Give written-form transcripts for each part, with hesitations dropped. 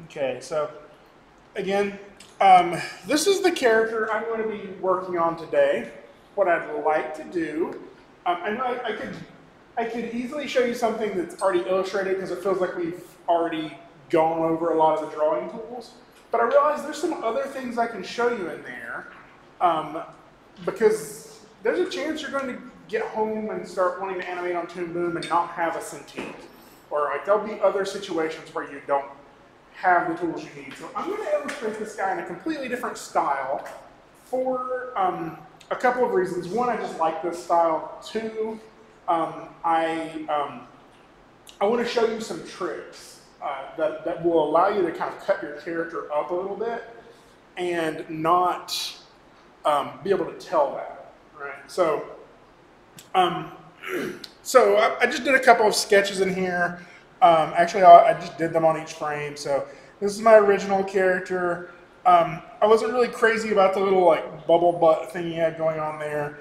Okay, so again, this is the character I'm going to be working on today. What I'd like to do, I know I could easily show you something that's already illustrated because it feels like we've already gone over a lot of the drawing tools. But I realize there's some other things I can show you in there because there's a chance you're going to get home and start wanting to animate on Toon Boom and not have a Cintiq. Or like there'll be other situations where you don't have the tools you need. So I'm going to illustrate this guy in a completely different style for a couple of reasons. One, I just like this style. Two, I want to show you some tricks that will allow you to kind of cut your character up a little bit and not be able to tell that, right? So, I just did a couple of sketches in here. Actually, I just did them on each frame. So this is my original character. I wasn't really crazy about the little like bubble butt thing he had going on there.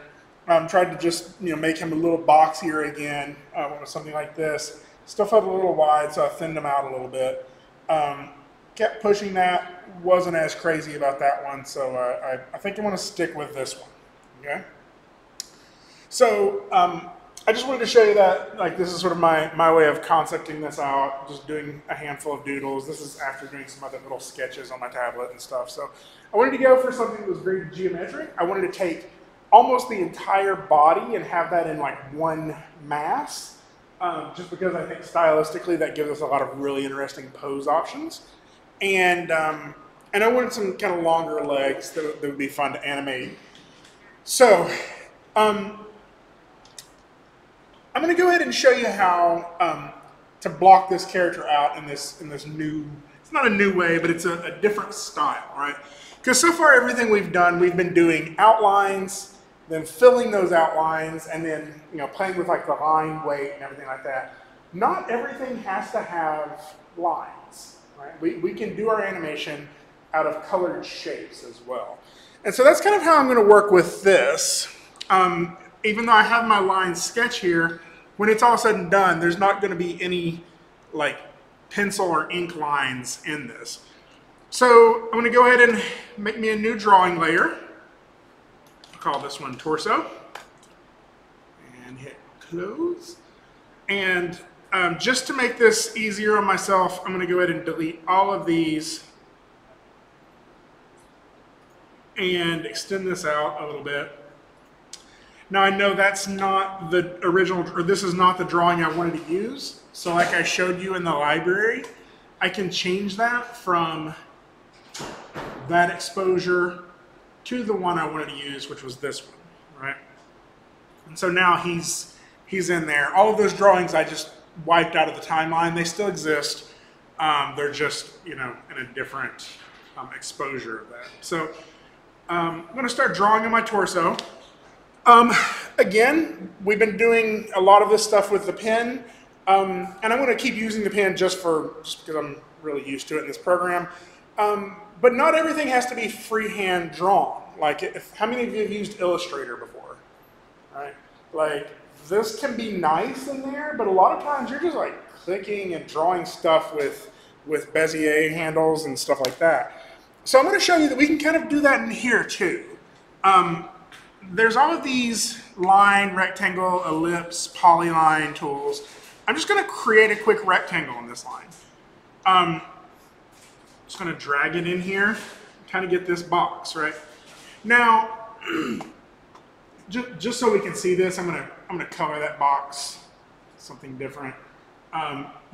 Tried to just make him a little boxier again with something like this. Still felt a little wide, so I thinned him out a little bit. Kept pushing that. Wasn't as crazy about that one, so I think I want to stick with this one. Okay. So I just wanted to show you that this is sort of my way of concepting this out, just doing a handful of doodles. This is after doing some other little sketches on my tablet and stuff. So I wanted to go for something that was very geometric. I wanted to take almost the entire body and have that in like one mass, just because I think stylistically that gives us a lot of really interesting pose options. And I wanted some kind of longer legs that would be fun to animate. So I'm going to go ahead and show you how to block this character out in this new, it's not a new way, but it's a different style, right? Because so far everything we've done, we've been doing outlines, then filling those outlines, and then playing with like the line weight and everything like that. Not everything has to have lines, right? We can do our animation out of colored shapes as well. And so that's kind of how I'm going to work with this. Even though I have my line sketch here, when it's all said and done, there's not going to be any like pencil or ink lines in this. So I'm going to go ahead and make me a new drawing layer. I'll call this one Torso. And hit close. And just to make this easier on myself, I'm going to go ahead and delete all of these and extend this out a little bit. Now I know that's not the original, or this is not the drawing I wanted to use. So like I showed you in the library, I can change that from that exposure to the one I wanted to use, which was this one, right? And so now he's in there. All of those drawings I just wiped out of the timeline. They still exist. They're just, in a different exposure of that. So I'm going to start drawing on my torso. Again, we've been doing a lot of this stuff with the pen, and I'm going to keep using the pen just because I'm really used to it in this program. But not everything has to be freehand drawn. Like, how many of you have used Illustrator before? Right? Like, this can be nice in there, but a lot of times you're just like clicking and drawing stuff with Bezier handles and stuff like that. So I'm going to show you that we can kind of do that in here too. There's all of these line, rectangle, ellipse, polyline tools. I'm just going to create a quick rectangle on this line. Just going to drag it in here, kind of get this box, right? Now, just so we can see this, I'm going to color that box something different.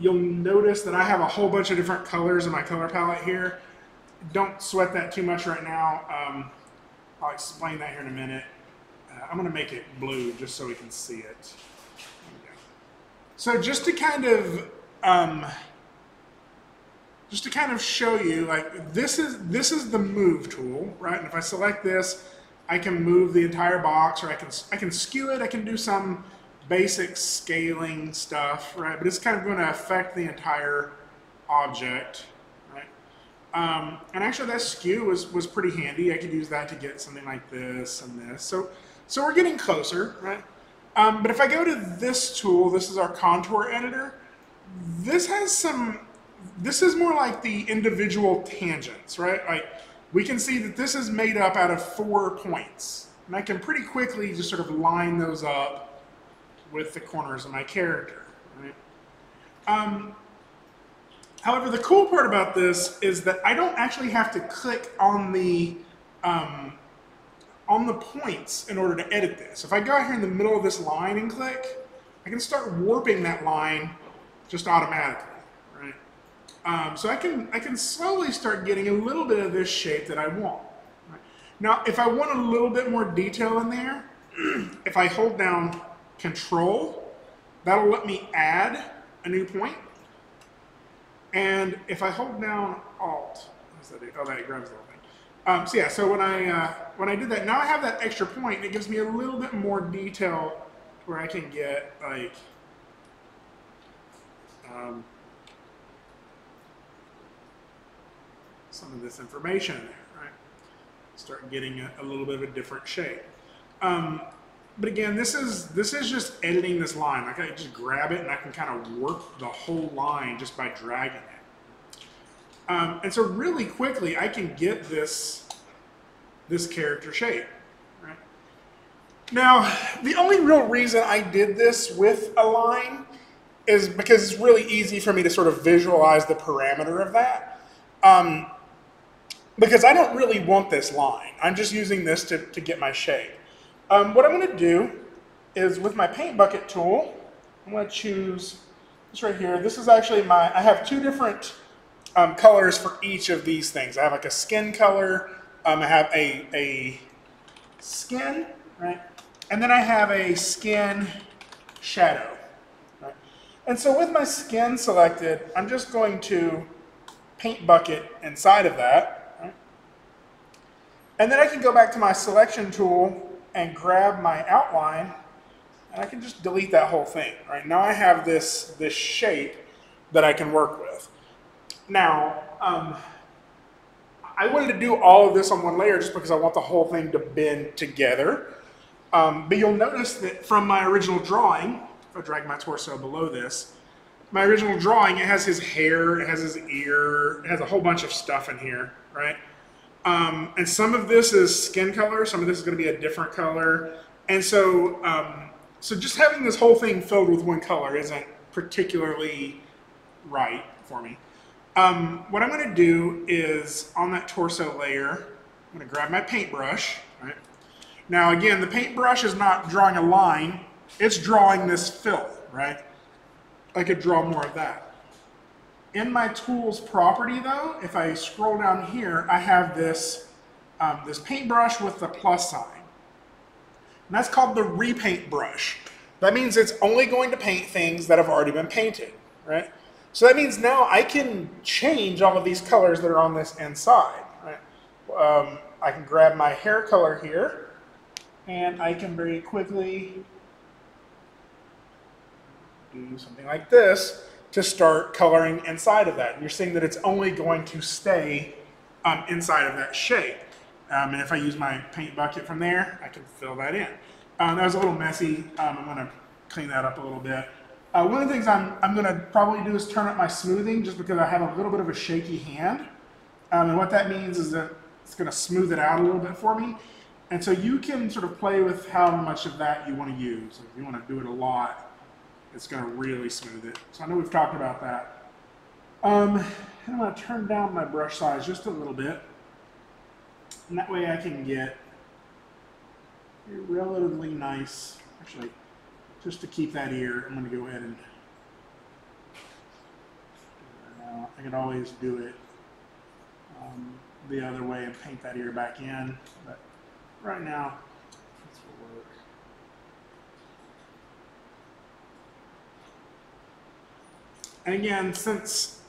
You'll notice that I have a whole bunch of different colors in my color palette here. Don't sweat that too much right now. I'll explain that here in a minute. I'm going to make it blue just so we can see it. So just to kind of show you, like this is the move tool, right? And if I select this, I can move the entire box, or I can skew it. I can do some basic scaling stuff, right? But it's kind of going to affect the entire object, right? And actually, that skew was pretty handy. I could use that to get something like this and this. So we're getting closer, right? But if I go to this tool, this is our contour editor. This has some this is more like the individual tangents, right? Like we can see that this is made up out of 4 points. And I can pretty quickly just sort of line those up with the corners of my character, right? However, the cool part about this is that I don't actually have to click on the points in order to edit this. If I go out here in the middle of this line and click, I can start warping that line just automatically, right? So I can slowly start getting a little bit of this shape that I want. Right? Now, if I want a little bit more detail in there, if I hold down Control, that'll let me add a new point. And if I hold down Alt, what does that do? Oh, that grabs the whole thing. So yeah, so when I did that, now I have that extra point, and it gives me a little bit more detail where I can get like some of this information in there, right? Start getting a little bit of a different shape. But again, this is just editing this line. Like I just grab it and I can kind of work the whole line just by dragging it. And so really quickly, I can get this character shape. Right? Now, the only real reason I did this with a line is because it's really easy for me to sort of visualize the parameter of that. Because I don't really want this line. I'm just using this to get my shape. What I'm going to do is with my paint bucket tool, I'm going to choose this right here. This is actually I have 2 different colors for each of these things. I have like a skin color, I have a skin, right? And then I have a skin shadow, right? And so with my skin selected, I'm just going to paint bucket inside of that, right? And then I can go back to my selection tool and grab my outline, and I can just delete that whole thing. Right now I have this shape that I can work with. Now, I wanted to do all of this on one layer just because I want the whole thing to bend together. But you'll notice that from my original drawing, if I drag my torso below this, my original drawing, it has his hair, it has his ear, it has a whole bunch of stuff in here, right? And some of this is skin color, some of this is going to be a different color. And so, so just having this whole thing filled with one color isn't particularly right for me. What I'm going to do is, on that torso layer, I'm going to grab my paintbrush. Right? Now again, the paintbrush is not drawing a line, it's drawing this fill, right? I could draw more of that. In my tools property though, if I scroll down here, I have this, this paintbrush with the plus sign. And that's called the repaint brush. That means it's only going to paint things that have already been painted, right? So that means now I can change all of these colors that are on this inside, right? I can grab my hair color here, and I can very quickly do something like this to start coloring inside of that. And you're seeing that it's only going to stay inside of that shape. And if I use my paint bucket from there, I can fill that in. That was a little messy. I'm going to clean that up a little bit. One of the things I'm going to probably do is turn up my smoothing just because I have a little bit of a shaky hand. And what that means is that it's going to smooth it out a little bit for me. And so you can sort of play with how much of that you want to use. If you want to do it a lot, it's going to really smooth it. So I know we've talked about that. And I'm going to turn down my brush size just a little bit. And that way I can get a relatively nice, actually, just to keep that ear, I'm going to go ahead and, I could always do it the other way and paint that ear back in, but right now, this will work. And again, since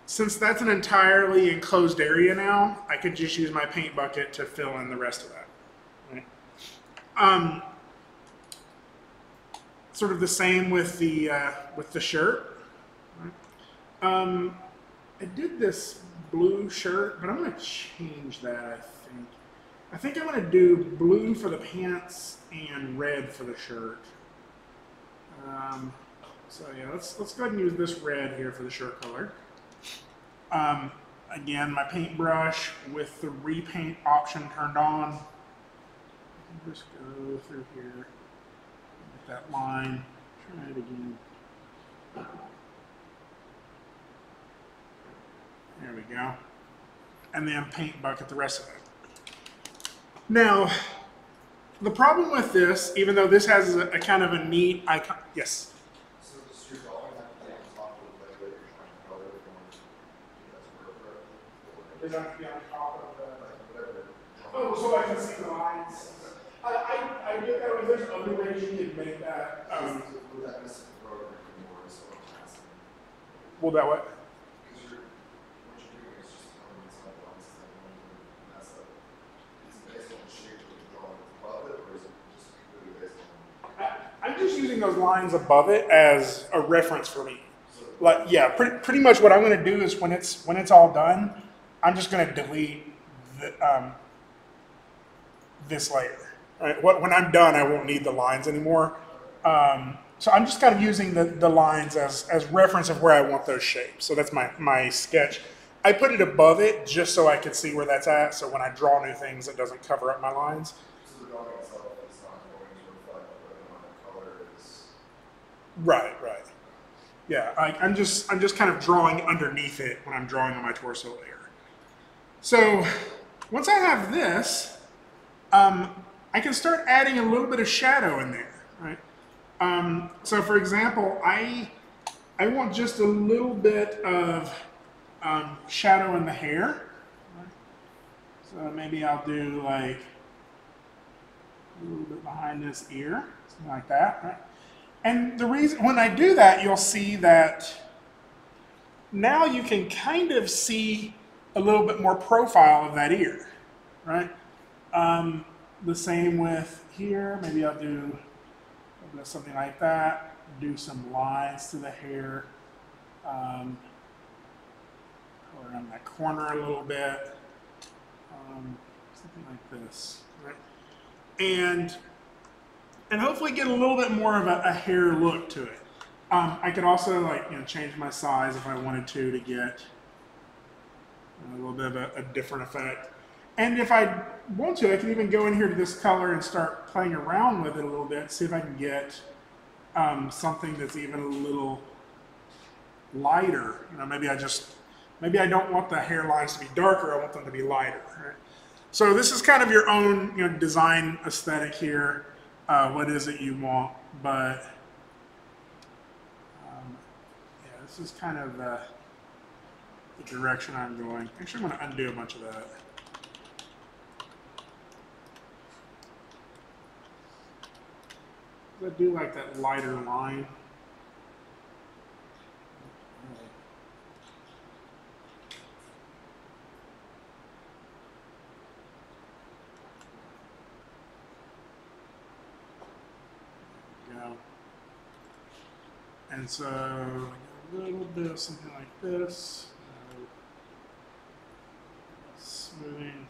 that's an entirely enclosed area now, I could just use my paint bucket to fill in the rest of that. Right? Sort of the same with the shirt. Right? I did this blue shirt, but I'm going to change that. I think I'm going to do blue for the pants and red for the shirt. So yeah, let's go ahead and use this red here for the shirt color. Again, my paintbrush with the repaint option turned on. Just go through here, get that line, try it again. There we go. And then paint bucket the rest of it. Now, the problem with this, even though this has a kind of a neat icon, yes? So just you're drawing that thing on top of like what you're trying to color if you want to work correctly? Does that have to be on top of the... Whatever. Oh, so I can see the lines. I get that. There's other ways you can make that. Would that miss the program anymore is what I'm asking. Well, that what? Because what you're doing is just coloring inside the lines that and that's a, is it based on the shape that you're drawing above it, or is it just completely based on? I'm just using those lines above it as a reference for me. Like, yeah, pretty much what I'm going to do is when it's all done, I'm just going to delete this layer. Right? When I'm done, I won't need the lines anymore. So I'm just kind of using the lines as reference of where I want those shapes. So that's my sketch. I put it above it just so I can see where that's at. So when I draw new things, it doesn't cover up my lines. So the drawing itself is not going to reflect whether or not the color is. Right. Yeah, I'm just kind of drawing underneath it when I'm drawing on my torso layer. So once I have this, I can start adding a little bit of shadow in there, right? So for example, I want just a little bit of shadow in the hair. Right? So maybe I'll do like a little bit behind this ear, something like that, right? And the reason, when I do that, you'll see that now you can kind of see a little bit more profile of that ear, right? The same with here, maybe I'll do something like that, do some lines to the hair, around that corner a little bit, something like this, right? And hopefully get a little bit more of a hair look to it. I could also change my size if I wanted to get a little bit of a different effect. And if I want to, I can even go in here to this color and start playing around with it a little bit, see if I can get something that's even a little lighter. Maybe I don't want the hairlines to be darker, I want them to be lighter. Right? So this is kind of your own design aesthetic here. What is it you want? But yeah, this is kind of the direction I'm going. Actually, I'm going to undo a bunch of that. I do like that lighter line. And so a little bit of something like this. Smoothing.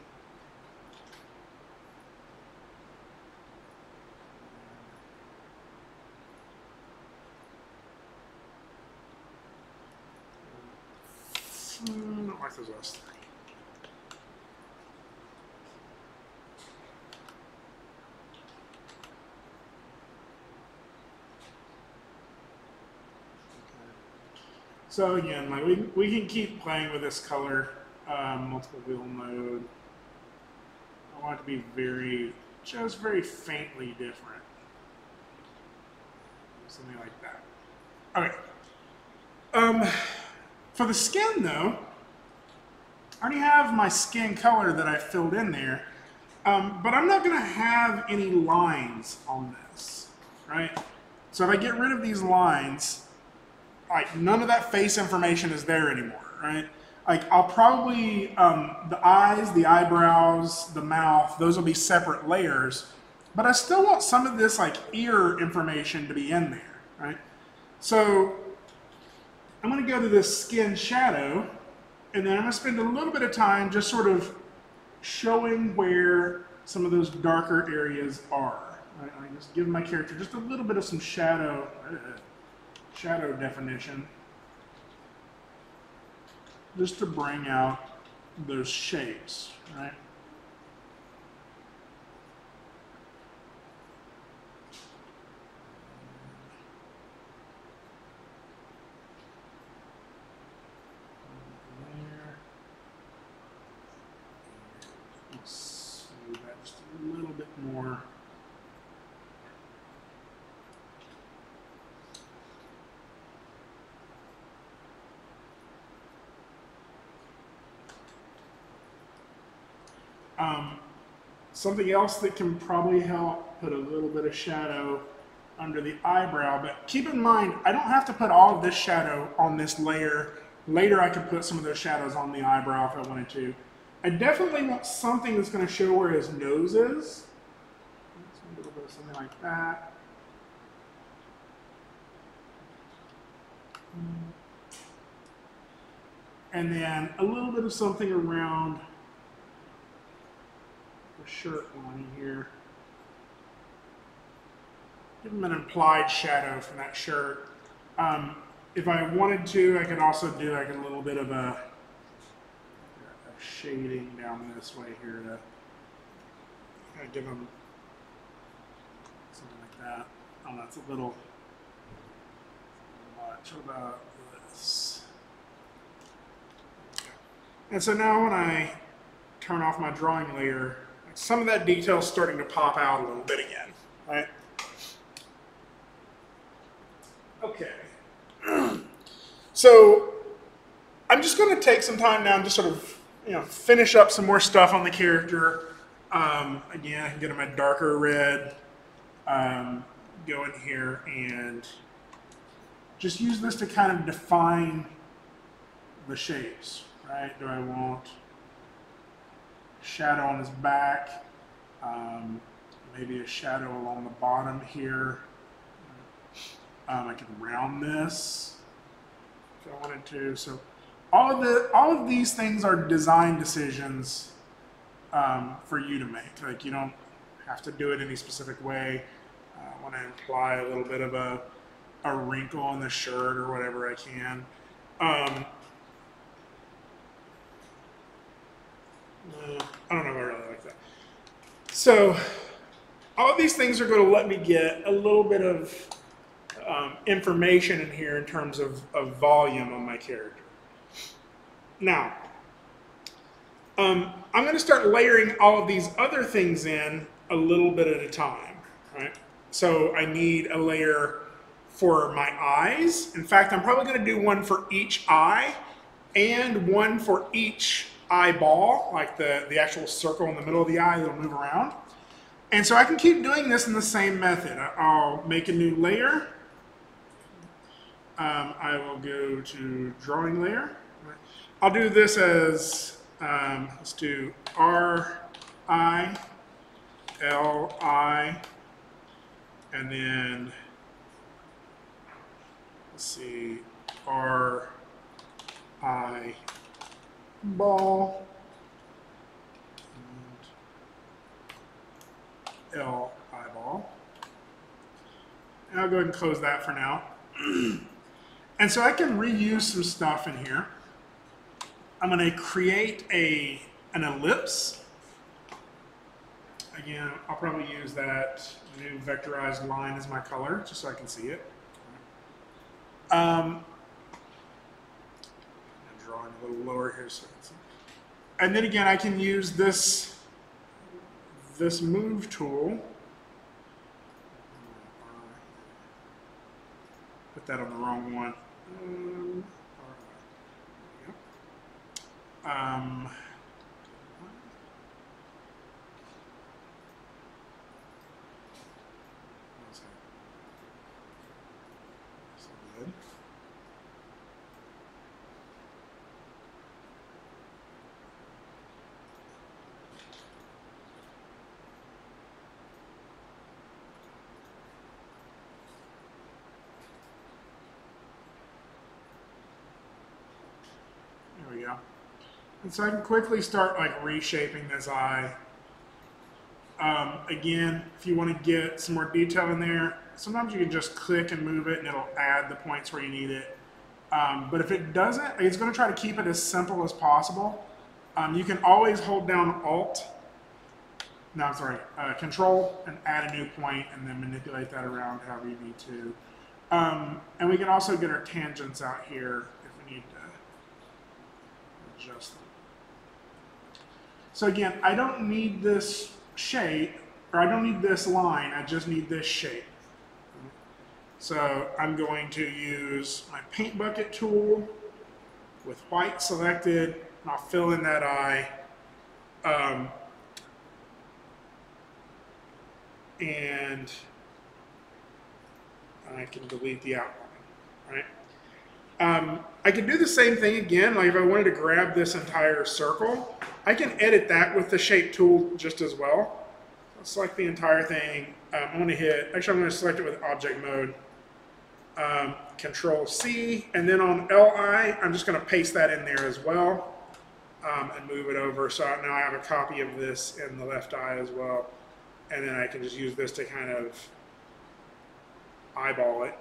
Not like those last three. So again, we can keep playing with this color, multiple wheel mode. I want it to be just very faintly different. Something like that. Okay. For the skin though, I already have my skin color that I filled in there, but I'm not gonna have any lines on this, right? So if I get rid of these lines, none of that face information is there anymore, right? I'll probably, the eyes, the eyebrows, the mouth, those will be separate layers, but I still want some of this ear information to be in there, right? So I'm gonna go to this skin shadow, and then I'm gonna spend a little bit of time just sort of showing where some of those darker areas are. Right? I just give my character just a little bit of some shadow shadow definition just to bring out those shapes, right? Let's smooth that just a little bit more. Something else that can probably help put a little bit of shadow under the eyebrow, but keep in mind, I don't have to put all of this shadow on this layer. Later I could put some of those shadows on the eyebrow if I wanted to. I definitely want something that's going to show where his nose is. A little bit of something like that. And then a little bit of something around the shirt line here. Give him an implied shadow from that shirt. If I wanted to, I could also do like a little bit of a shading down this way here to kind of give him something like that. Oh, that's a little much. What about this? And so now when I turn off my drawing layer, some of that detail is starting to pop out a little bit again, right? Okay. So I'm just going to take some time now and just sort of, finish up some more stuff on the character. Again, I can get him a darker red. Go in here and just use this to kind of define the shapes, right? Do I want shadow on his back? Maybe a shadow along the bottom here. I could round this if I wanted to. So all of these things are design decisions for you to make. Like, you don't have to do it any specific way. I want to imply a little bit of a wrinkle in the shirt or whatever I can. I don't know if I really like that. So all of these things are going to let me get a little bit of information in here in terms of volume on my character. Now, I'm going to start layering all of these other things in a little bit at a time, right? So I need a layer for my eyes. In fact, I'm probably going to do one for each eye and one for each eyeball, like the actual circle in the middle of the eye that'll move around. And so I can keep doing this in the same method. I'll make a new layer. I will go to drawing layer. I'll do this as, let's do R-I, L-I, and then, let's see, R-I, ball, and L, eyeball. And I'll go ahead and close that for now. And so I can reuse some stuff in here. I'm going to create an ellipse. Again, I'll probably use that new vectorized line as my color, just so I can see it. I'm drawing a little lower here. So and then again, I can use this move tool. Put that on the wrong one. There we go. And so I can quickly start like reshaping this eye. Again, if you want to get some more detail in there, sometimes you can just click and move it and it'll add the points where you need it. But if it doesn't, it's going to try to keep it as simple as possible. You can always hold down Alt, no, sorry, Control, and add a new point and then manipulate that around however you need to. And we can also get our tangents out here if we need to adjust them. So again, I don't need this shape, or I don't need this line, I just need this shape. So I'm going to use my paint bucket tool with white selected, and I'll fill in that eye. And I can delete the outline, right? I can do the same thing again, like if I wanted to grab this entire circle, I can edit that with the shape tool just as well. I'll select the entire thing. I'm going to hit, actually I'm going to select it with object mode. Control C, and then on LI, I'm just going to paste that in there as well and move it over. So now I have a copy of this in the left eye as well. And then I can just use this to kind of eyeball it.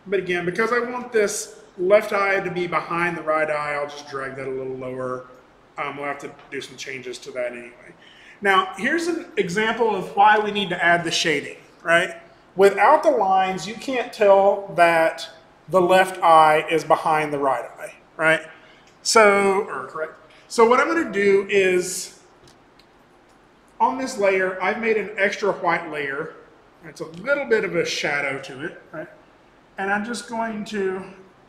But again, because I want this left eye to be behind the right eye, I'll just drag that a little lower. We'll have to do some changes to that anyway. Now, here's an example of why we need to add the shading, right? Without the lines, you can't tell that the left eye is behind the right eye, right? So, or correct. So what I'm going to do is, on this layer, I've made an extra white layer. It's a little bit of a shadow to it, right? And I'm just going to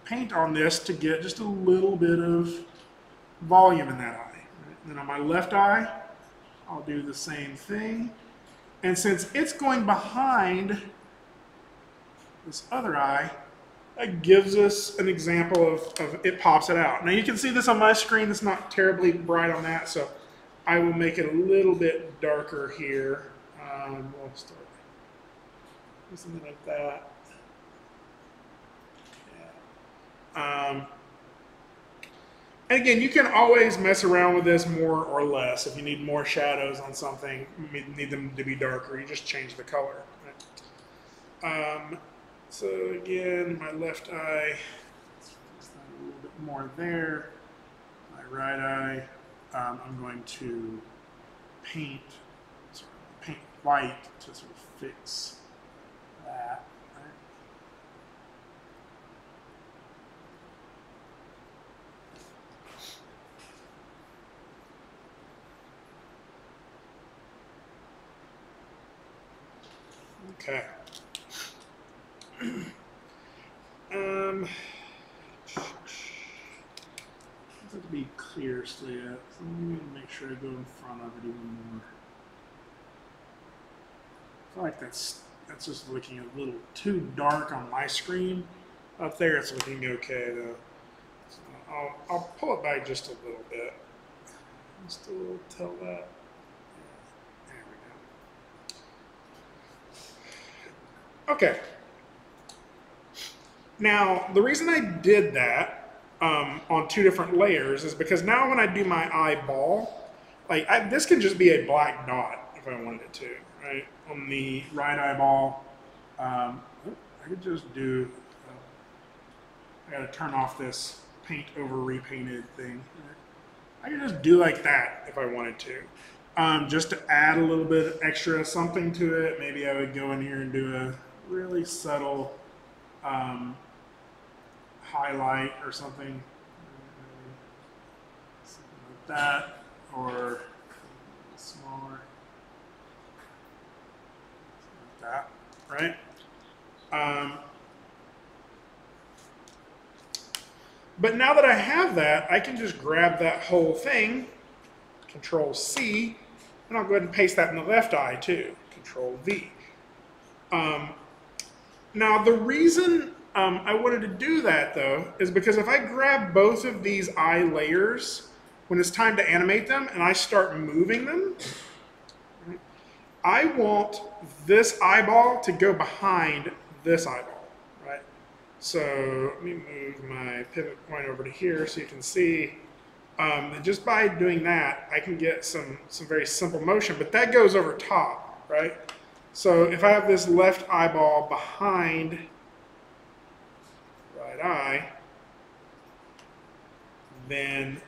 paint on this to get just a little bit of volume in that eye. Right? And then on my left eye, I'll do the same thing. And since it's going behind this other eye, that gives us an example of it pops it out. Now you can see this on my screen. It's not terribly bright on that, so I will make it a little bit darker here. We'll start with something like that. Yeah. And again, you can always mess around with this more or less. If you need more shadows on something, you need them to be darker, you just change the color. Right? So again, my left eye, let's fix that a little bit more there. My right eye, I'm going to paint white to sort of fix that. Okay. It's to be clear still yet, so I'm going to make sure I go in front of it even more. I feel like that's just looking a little too dark on my screen. Up there it's looking okay though. So I'll pull it back just a little bit. Still tell that. There we go. Okay. Now, the reason I did that on two different layers is because now when I do my eyeball, like this can just be a black dot if I wanted it to, right? On the right eyeball, I could just do, I gotta turn off this paint over repainted thing. I could just do like that if I wanted to. Just to add a little bit extra something to it, maybe I would go in here and do a really subtle highlight or something like that, or smaller, like that, right? But now that I have that, I can just grab that whole thing, Control C, and I'll go ahead and paste that in the left eye too, Control V. Now the reason I wanted to do that though is because if I grab both of these eye layers when it's time to animate them and I start moving them, I want this eyeball to go behind this eyeball, right? So let me move my pivot point over to here so you can see And just by doing that, I can get some very simple motion, but that goes over top, right? So if I have this left eyeball behind right eye, then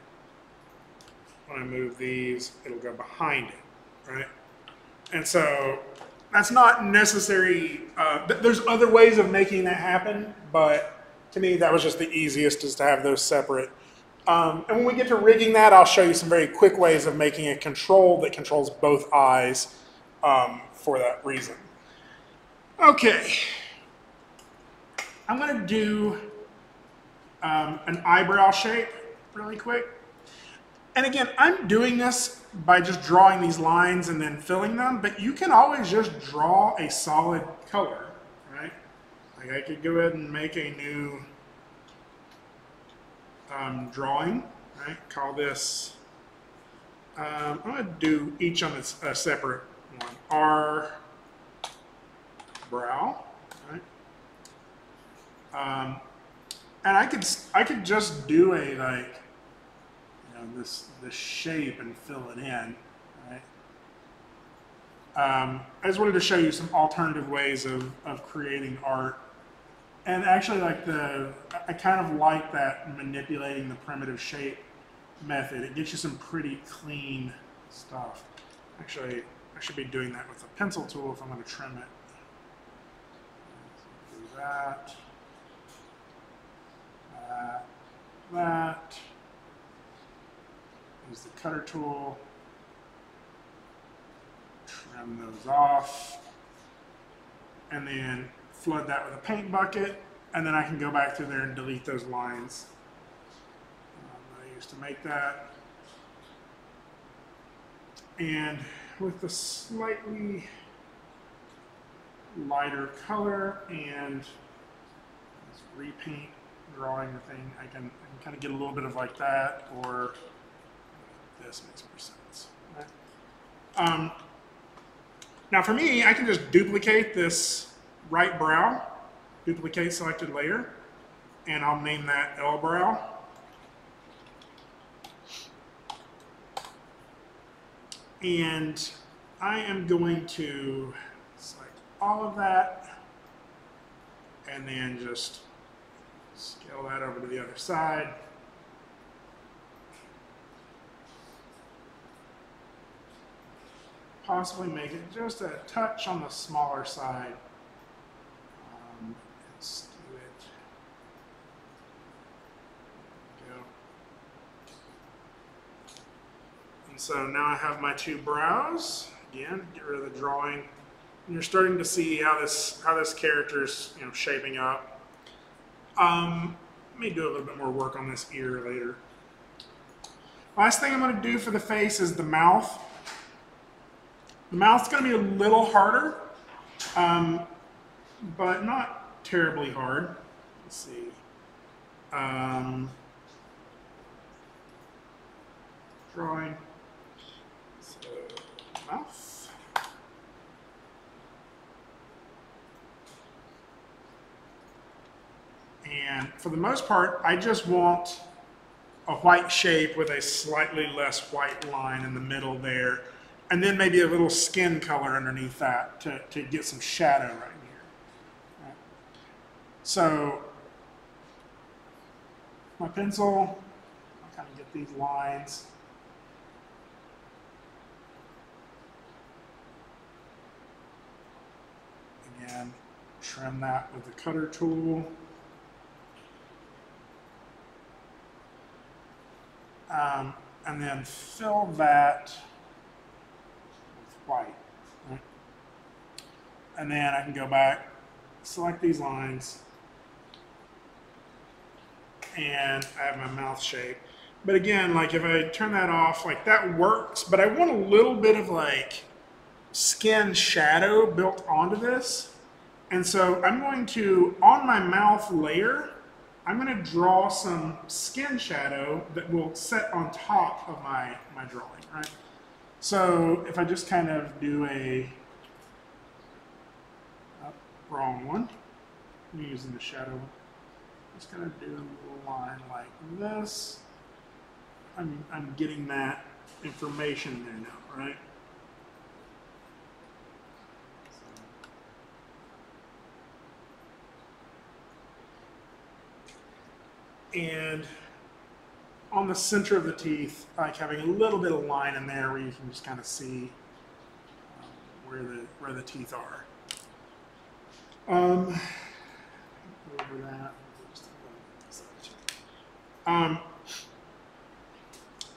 when I move these, it'll go behind it, right? And so that's not necessary. There's other ways of making that happen, but to me, that was just the easiest, is to have those separate. And when we get to rigging that, I'll show you some very quick ways of making a control that controls both eyes for that reason. Okay, I'm going to do an eyebrow shape really quick. And again, I'm doing this by just drawing these lines and then filling them, but you can always just draw a solid color, right? Like I could go ahead and make a new drawing, right? Call this, I'm going to do each on a separate one. R brow, right? And I could just do a like, this shape and fill it in, right? I just wanted to show you some alternative ways of creating art. And actually, like I kind of like that manipulating the primitive shape method. It gets you some pretty clean stuff. Actually, I should be doing that with a pencil tool if I'm going to trim it. Do that, that. Use the cutter tool, trim those off, and then flood that with a paint bucket, and then I can go back through there and delete those lines that I used to make that. And with the slightly lighter color and this repaint drawing the thing, I can kind of get a little bit of like that, or this makes more sense. Right? Now for me, I can just duplicate this right brow, duplicate selected layer, and I'll name that L brow. And I am going to select all of that and then just scale that over to the other side. Possibly make it just a touch on the smaller side. Let's do it. There we go. And so now I have my two brows. Again, get rid of the drawing. And you're starting to see how this character's shaping up. Let me do a little bit more work on this ear later. Last thing I'm going to do for the face is the mouth. The mouth's going to be a little harder, but not terribly hard. Let's see. Drawing. So, mouth. And for the most part, I just want a white shape with a slightly less white line in the middle there. And then maybe a little skin color underneath that to get some shadow right here. Right. So my pencil, I'll kind of get these lines. Again, trim that with the cutter tool. And then fill that white, right? And then I can go back, select these lines, and I have my mouth shape. But again, like if I turn that off, like that works, but I want a little bit of like skin shadow built onto this. And so I'm going to, on my mouth layer, I'm going to draw some skin shadow that will set on top of my drawing, right? So if I just kind of do a wrong one, I'm using the shadow. Just going to do a little line like this. I'm getting that information there now, right? And on the center of the teeth, like having a little bit of line in there where you can just kind of see where the teeth are. Over that.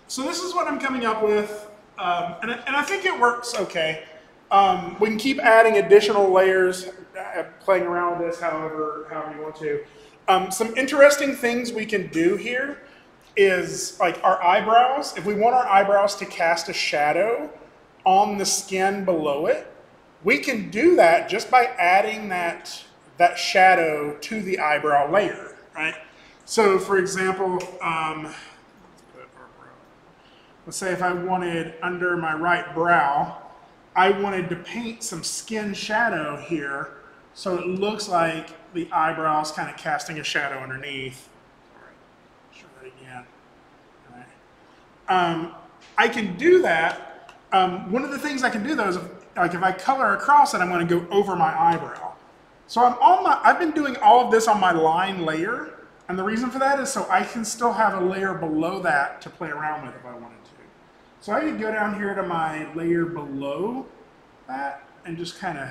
So this is what I'm coming up with, and I think it works okay. We can keep adding additional layers, playing around with this however you want to. Some interesting things we can do here is like our eyebrows. If we want our eyebrows to cast a shadow on the skin below it, we can do that just by adding that shadow to the eyebrow layer, right? So for example, let's say if I wanted under my right brow, I wanted to paint some skin shadow here so it looks like the eyebrows kind of casting a shadow underneath. Show that again. All right. I can do that. One of the things I can do though is if I color across it, I'm going to go over my eyebrow. So I've been doing all of this on my line layer, and the reason for that is so I can still have a layer below that to play around with if I wanted to. So I could go down here to my layer below that and just kind of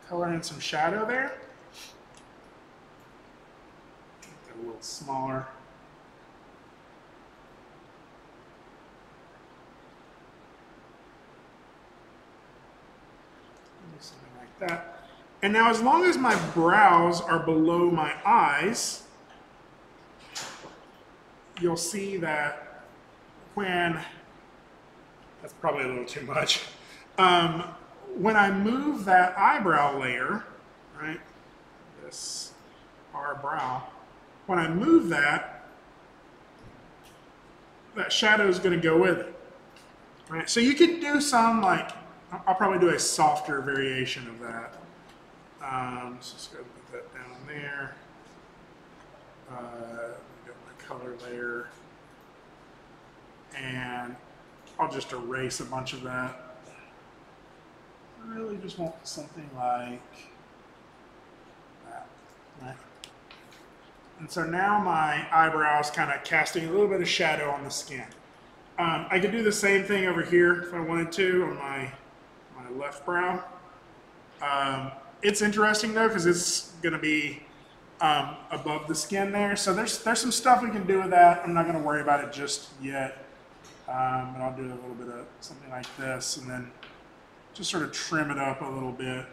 color in some shadow there. Make that a little smaller. Something like that. And now as long as my brows are below my eyes, you'll see that when, that's probably a little too much, when I move that eyebrow layer, right, this our brow, when I move that, that shadow is going to go with it. Right? So you can do some, like, I'll probably do a softer variation of that. So let's go ahead and put that down there. Got my color layer. And I'll just erase a bunch of that. I really just want something like that. Right? And so now my eyebrow is kind of casting a little bit of shadow on the skin. I could do the same thing over here if I wanted to on my left brow. It's interesting though because it's going to be above the skin there. So there's some stuff we can do with that. I'm not going to worry about it just yet. But I'll do a little bit of something like this and then just sort of trim it up a little bit.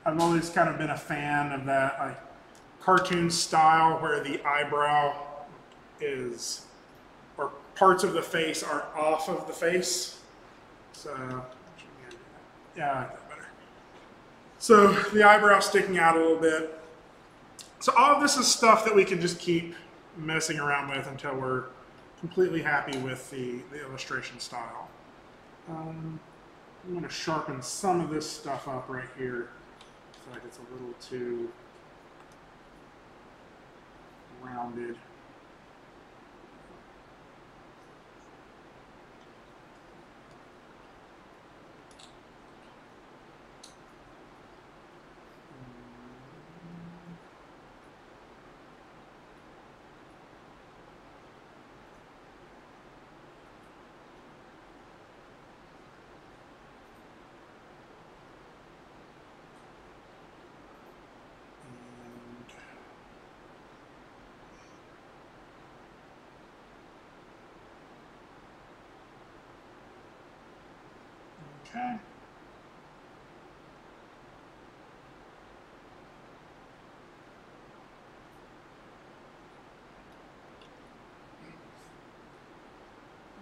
I've always kind of been a fan of that like cartoon style where the eyebrow is, or parts of the face are off of the face. So, yeah, I like that better. So the eyebrow sticking out a little bit. So all of this is stuff that we can just keep messing around with until we're completely happy with the illustration style. I'm going to sharpen some of this stuff up right here. I feel like it's a little too rounded. Okay. I'm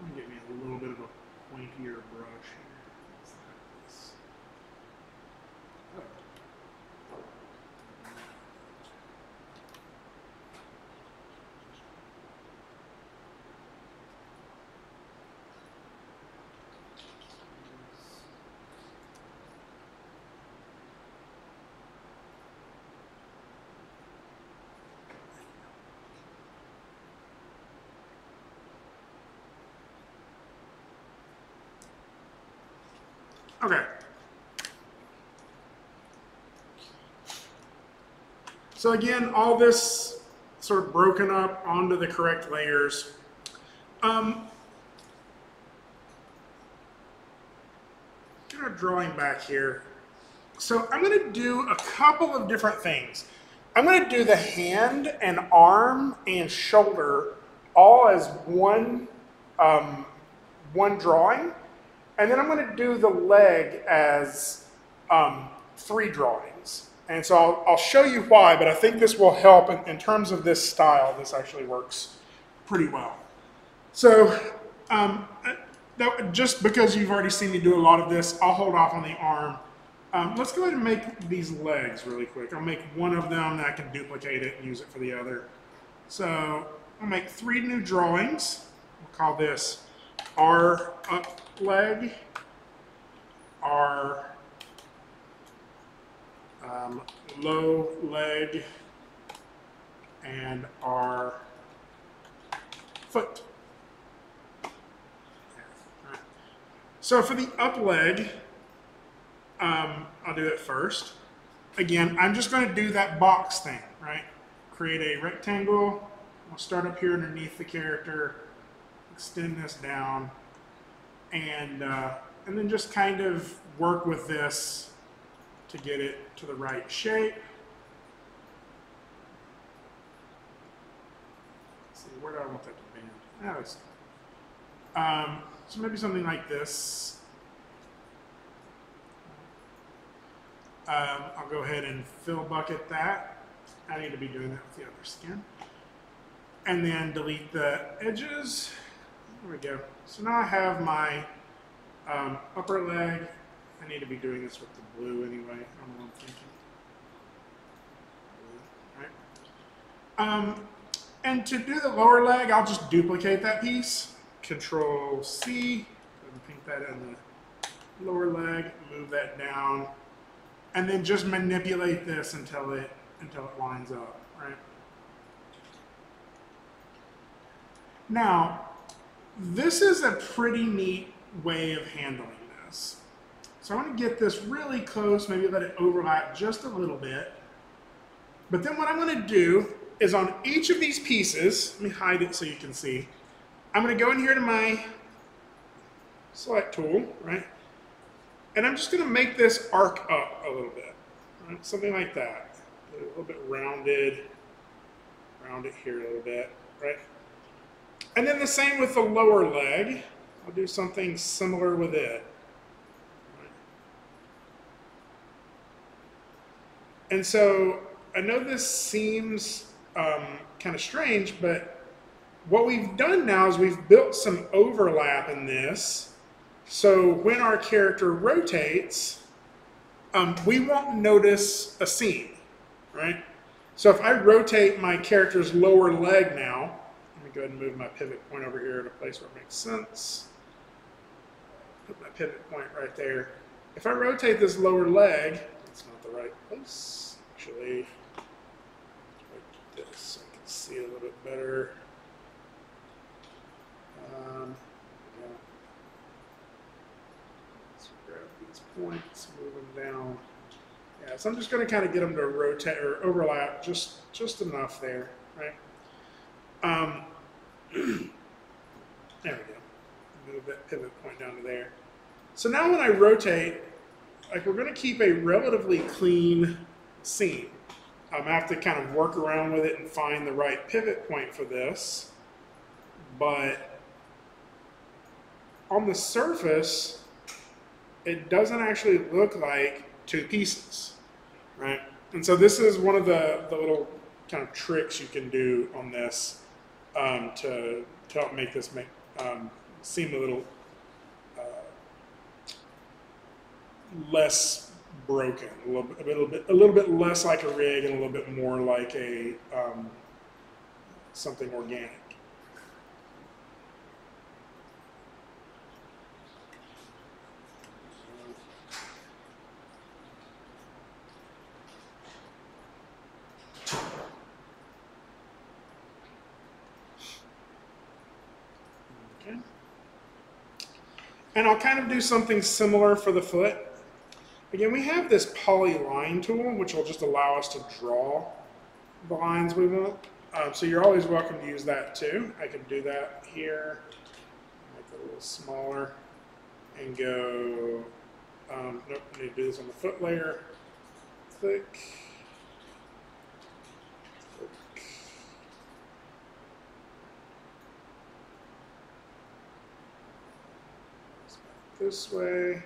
gonna get me a little bit of a pointier brush here. Okay. So again, all this sort of broken up onto the correct layers. Um, get our drawing back here. So I'm going to do a couple of different things. I'm going to do the hand and arm and shoulder all as one drawing, and then I'm going to do the leg as 3 drawings. And so I'll show you why, but I think this will help in terms of this style. This actually works pretty well. So just because you've already seen me do a lot of this, I'll hold off on the arm. Let's go ahead and make these legs really quick. I'll make one of them, that I can duplicate it and use it for the other. So I'll make 3 new drawings. We'll call this our up leg, our low leg, and our foot. So for the up leg, I'll do it first. Again, I'm just going to do that box thing, right? Create a rectangle. I'll start up here underneath the character, extend this down, and then just kind of work with this to get it to the right shape. Let's see, where do I want that to be? So maybe something like this. I'll go ahead and fill bucket that. I need to be doing that with the other skin. And then delete the edges. There we go. So now I have my upper leg. I need to be doing this with the blue anyway. I don't know what I'm thinking. All right. And to do the lower leg, I'll just duplicate that piece. Control C, and paint that in the lower leg, move that down, and then just manipulate this until it lines up, right? Now, this is a pretty neat way of handling this. So I want to get this really close, maybe let it overlap just a little bit. But then what I'm going to do is on each of these pieces, let me hide it so you can see, I'm going to go in here to my select tool, right? And I'm just going to make this arc up a little bit, right? Something like that. A little bit rounded, round it here a little bit, right? And then the same with the lower leg. I'll do something similar with it. Right? And so I know this seems kind of strange, but what we've done now is we've built some overlap in this. So when our character rotates, we won't notice a seam, right? So if I rotate my character's lower leg now, let me go ahead and move my pivot point over here to a place where it makes sense. Put my pivot point right there. If I rotate this lower leg, it's not the right place, actually. Like this, so I can see it a little bit better. Yeah. Let's grab these points, move them down. Yeah, so I'm just going to kind of get them to rotate or overlap just enough there, right? There we go. Move that pivot point down to there. So now when I rotate, like we're going to keep a relatively clean seam. I have to kind of work around with it and find the right pivot point for this. But on the surface, it doesn't actually look like 2 pieces, right? And so this is one of the little kind of tricks you can do on this to help make this seem a little less broken, a little bit less like a rig and a little bit more like a something organic. And I'll kind of do something similar for the foot. Again, we have this poly line tool, which will just allow us to draw the lines we want. So you're always welcome to use that too. I can do that here, make it a little smaller, and go, nope, I need to do this on the foot layer. Click. Click. This way.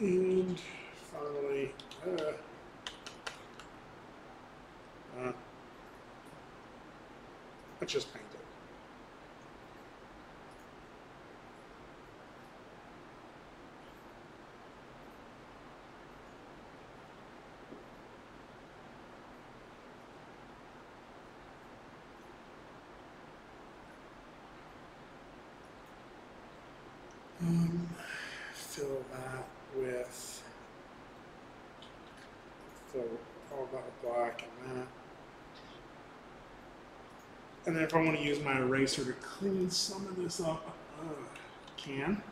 And finally, let's just paint it. Fill that with, fill all that with black and that. And then if I want to use my eraser to clean some of this up, I can.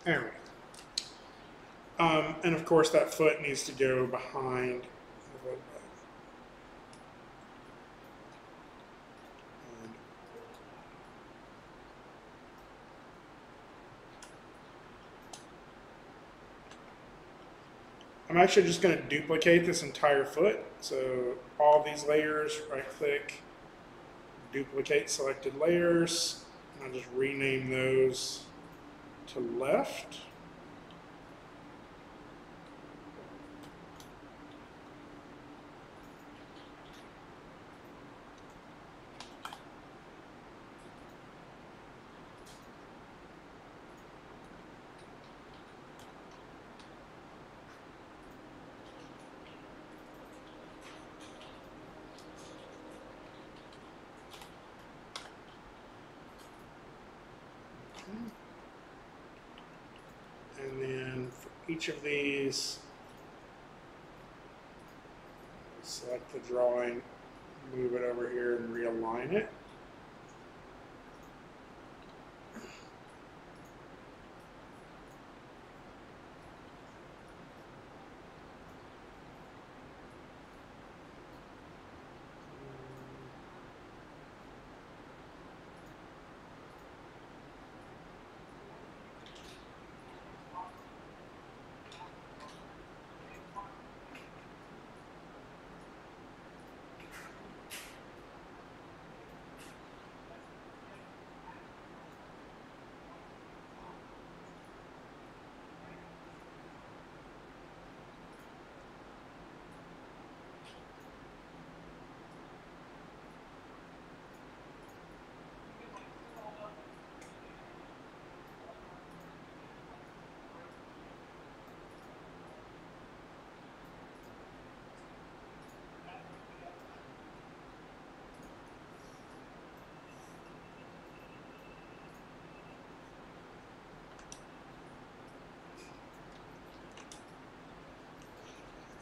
There we go. And of course that foot needs to go behind the foot. I'm actually just going to duplicate this entire foot. So all these layers, right click, duplicate selected layers, and I'll just rename those to left. And then for each of these, select the drawing, move it over here and realign it.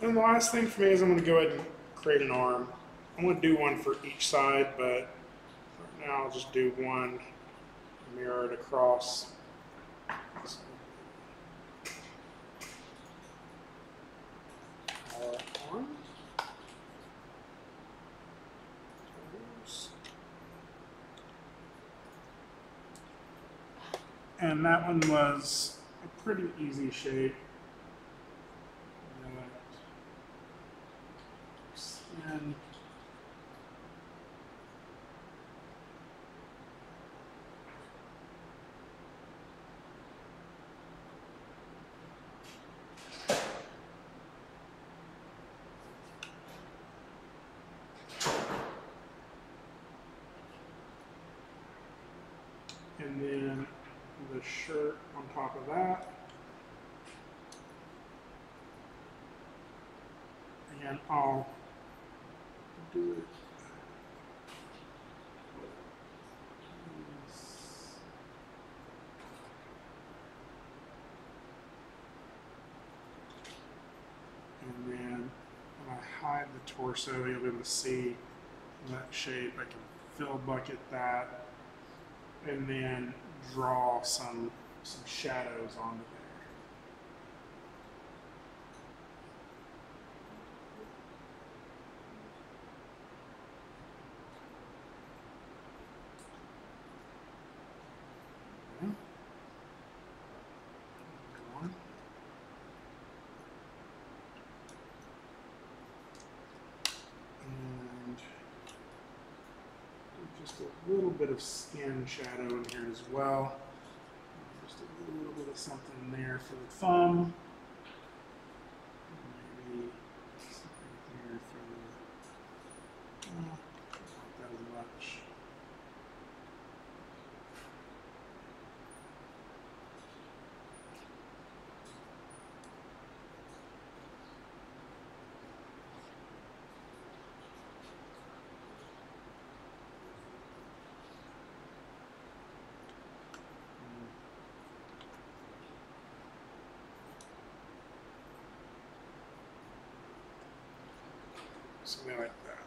And the last thing for me is I'm going to go ahead and create an arm. I'm going to do one for each side, but right now I'll just do one mirrored across. Arm. And that one was a pretty easy shape. And then the shirt on top of that. And I'll do it hide the torso, you'll be able to see that shape. I can fill bucket that, and then draw some shadows onto there. And just a little bit of skin shadow in here as well. Just a little bit of something there for the thumb. Maybe something here for the, not that as much. Something like that.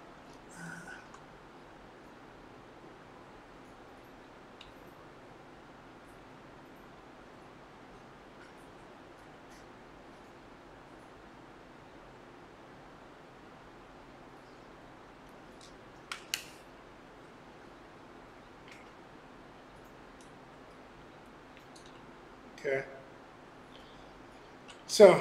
Okay. So, in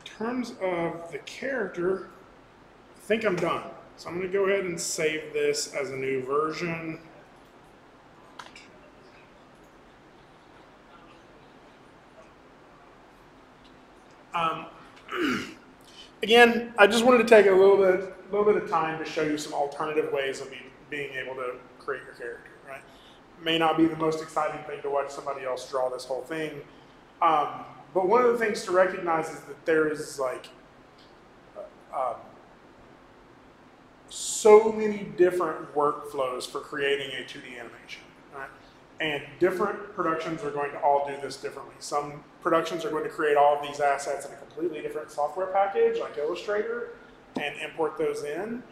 terms of the character, I think I'm done. So I'm going to go ahead and save this as a new version. Again, I just wanted to take a little bit of time to show you some alternative ways of being able to create your character. Right? May not be the most exciting thing to watch somebody else draw this whole thing, but one of the things to recognize is that there is like so many different workflows for creating a 2D animation. Right? And different productions are going to all do this differently. Some productions are going to create all of these assets in a completely different software package, like Illustrator, and import those in.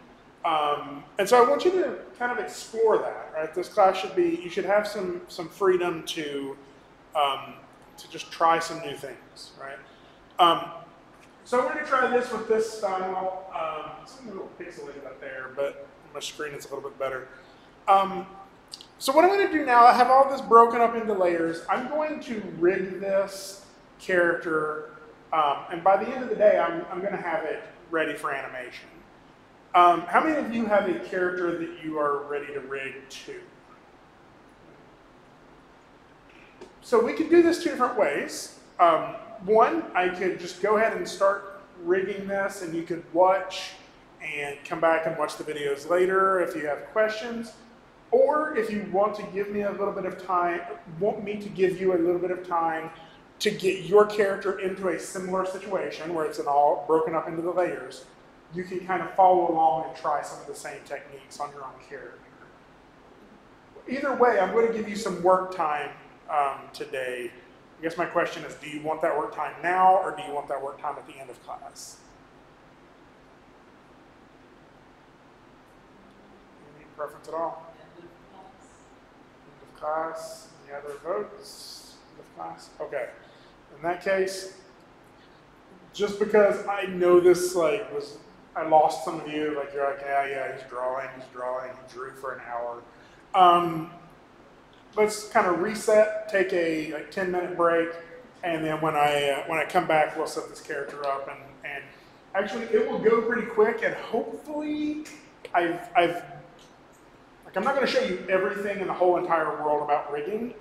And so I want you to kind of explore that, right? This class should be, you should have some freedom to just try some new things, right? So we're going to try this with this style. It's a little pixelated up there, but on my screen it's a little bit better. So what I'm going to do now, I have all this broken up into layers. I'm going to rig this character, and by the end of the day, I'm going to have it ready for animation. How many of you have a character that you are ready to rig to? So we could do this two different ways. One, I could just go ahead and start rigging this, and you could watch and come back and watch the videos later if you have questions. Or if you want to give me a little bit of time, want me to give you a little bit of time to get your character into a similar situation where it's all broken up into the layers, you can kind of follow along and try some of the same techniques on your own character. Either way, I'm going to give you some work time today. I guess my question is, do you want that work time now, or do you want that work time at the end of class? Any preference at all? End of class. Any other votes? End of class? Okay. In that case, just because I know this I lost some of you, like you're like, yeah, he's drawing, he drew for an hour. Let's kind of reset, take a 10-minute break, and then when I come back, we'll set this character up, and actually it will go pretty quick, and hopefully I'm not going to show you everything in the whole entire world about rigging.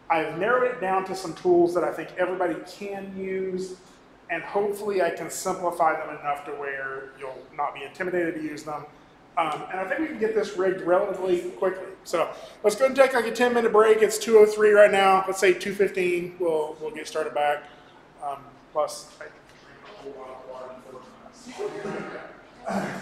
I've narrowed it down to some tools that I think everybody can use, and hopefully I can simplify them enough to where you'll not be intimidated to use them. And I think we can get this rigged relatively quickly. So let's go and take like a 10-minute break. It's 2:03 right now. Let's say 2:15. We'll get started back. Plus, I drink a whole lot of water before class.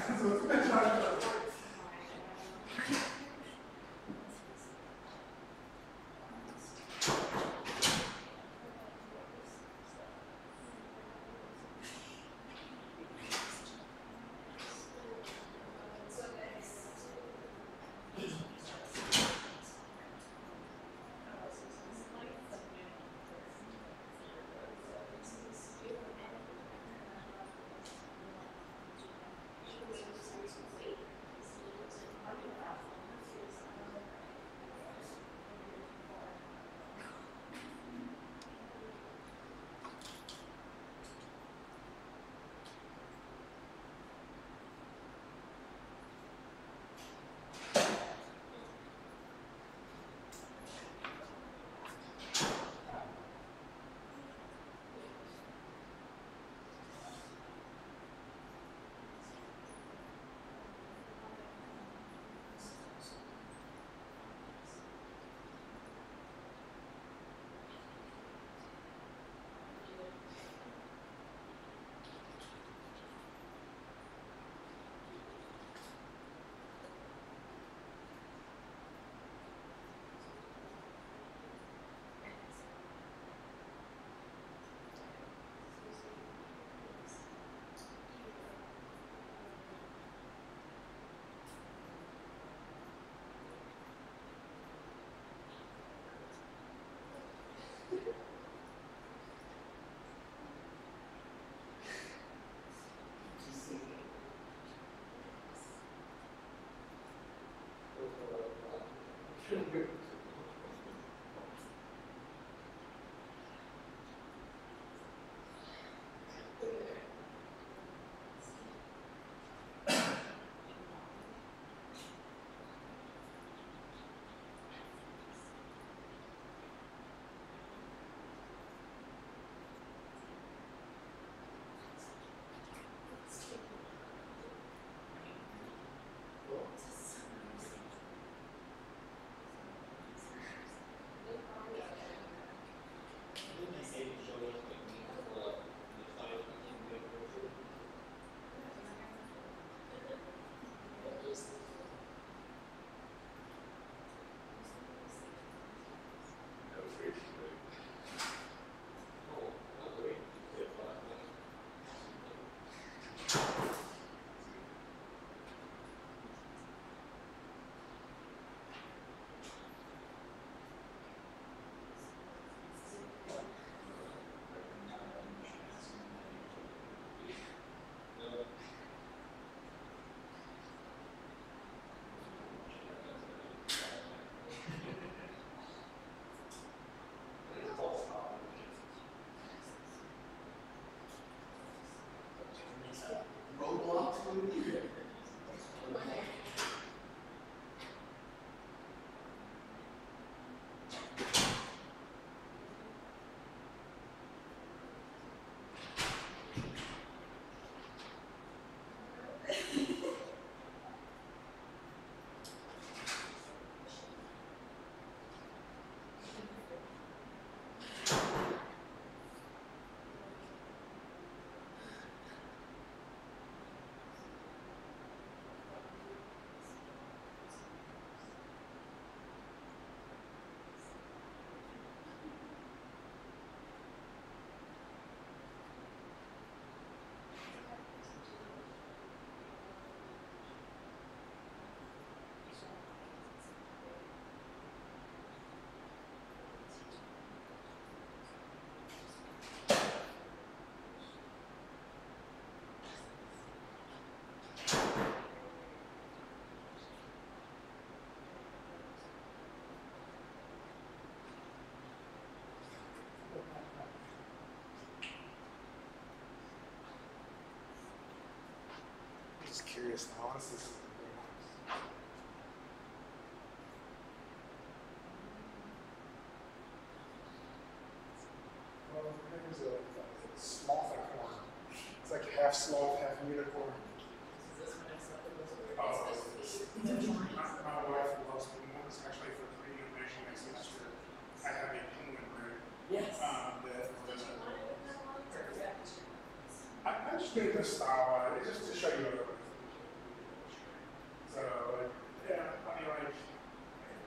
Just curious now. Honestly. Well, there's a sloth unicorn. It's like half sloth, half unicorn. My wife loves penguins. Actually, for pre-innovation next semester, I have a penguin room. Yes. I'm just doing this style, just to show you what. So, yeah, I mean, like,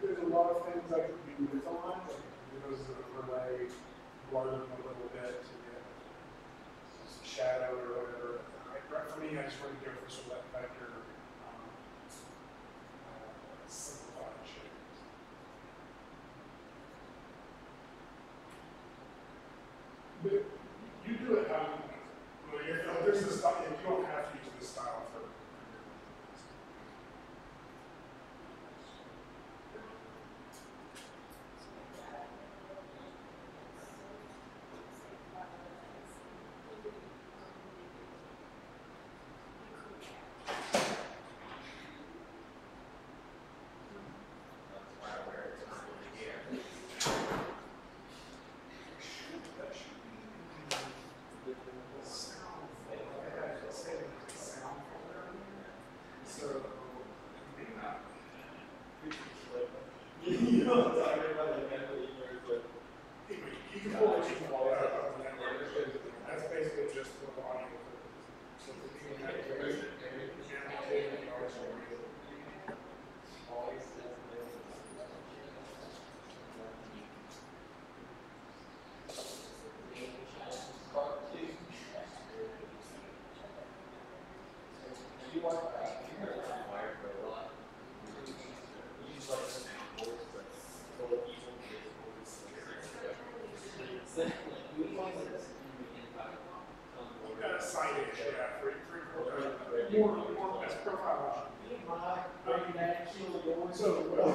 there's a lot of things I could do with on, like, those overlay, blur them a little bit to get some shadow or whatever. For me, I just want to go for some of that vector, simplified shape. But you do it how you want. Well, there's this stuff, you don't have to use this style for. That's basically just the audio. So So, well,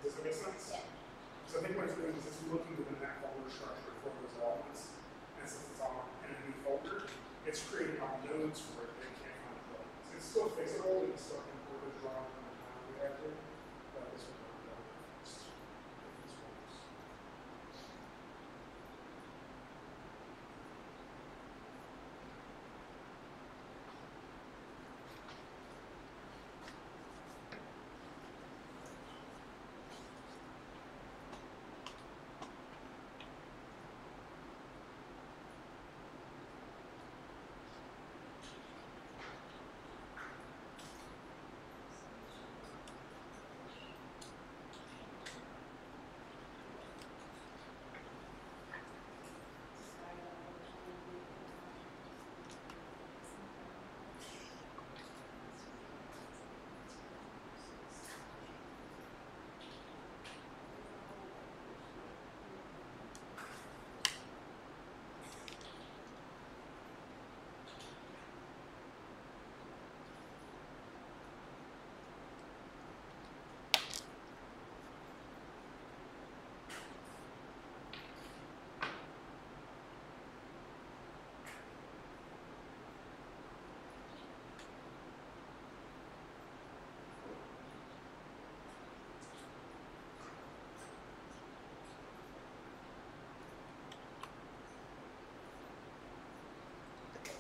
Does that make sense? Yeah. So I think what it's doing is it's looking within that folder structure for those elements, and since it's on in a new folder, it's creating all nodes for it that it can't find the elements. It's still fixable, and it's still imported drawing from the time we have to, but this will not go fixed if this works.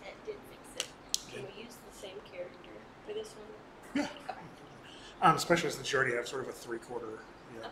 That did fix it. Can we use the same character for this one? Yeah. Especially since you already have sort of a 3/4. Yeah.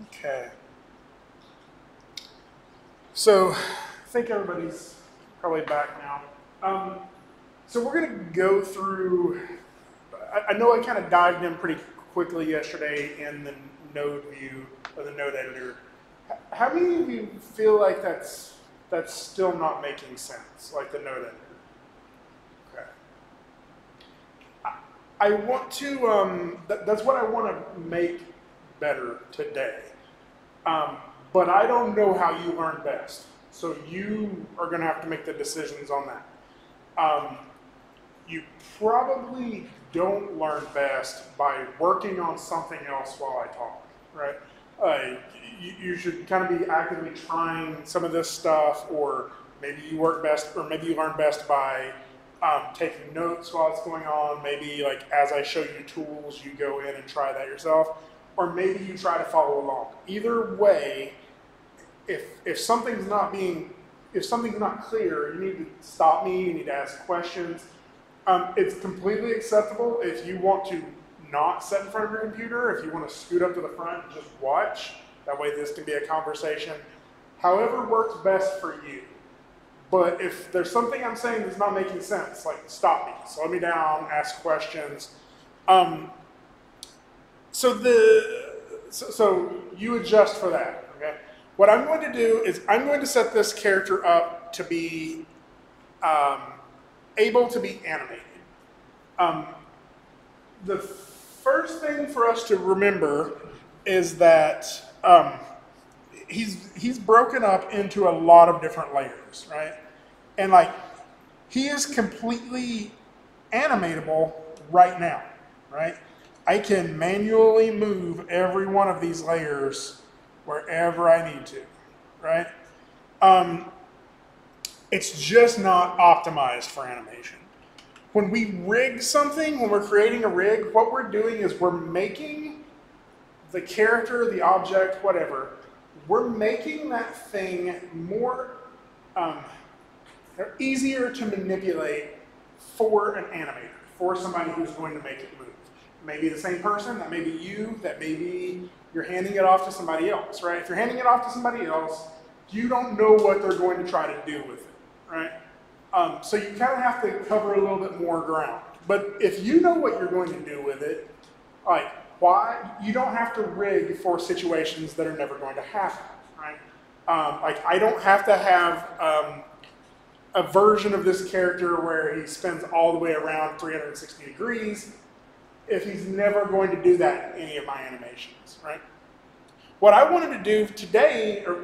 Okay. So I think everybody's probably back now. So we're going to go through, I know I kind of dived in pretty quickly yesterday in the node view or the node editor. How many of you feel like that's still not making sense, like the node editor? Okay. I want to, that's what I want to make better today. But I don't know how you learn best. So you are going to have to make the decisions on that. You probably don't learn best by working on something else while I talk, right? You should kind of be actively trying some of this stuff, or maybe you work best, or maybe you learn best by taking notes while it's going on. Maybe like as I show you tools, you go in and try that yourself, or maybe you try to follow along. Either way, if something's not clear, you need to stop me. You need to ask questions. It's completely acceptable if you want to not sit in front of your computer, if you want to scoot up to the front and just watch. That way this can be a conversation. However works best for you. But if there's something I'm saying that's not making sense, like stop me, slow me down, ask questions. So you adjust for that, okay? What I'm going to do is I'm going to set this character up to be able to be animated. The first thing for us to remember is that he's broken up into a lot of different layers, right? And like he is completely animatable right now, right? I can manually move every one of these layers wherever I need to, right? It's just not optimized for animation. When we rig something, when we're creating a rig, what we're doing is we're making the character, the object, whatever, we're making that thing more easier to manipulate for an animator, for somebody who's going to make it move. Maybe the same person, that may be you, that maybe you're handing it off to somebody else, right? If you're handing it off to somebody else, you don't know what they're going to try to do with it, right? So you kind of have to cover a little bit more ground. But if you know what you're going to do with it, like why, you don't have to rig for situations that are never going to happen, right? Like I don't have to have a version of this character where he spins all the way around 360 degrees if he's never going to do that in any of my animations, right? What I wanted to do today, or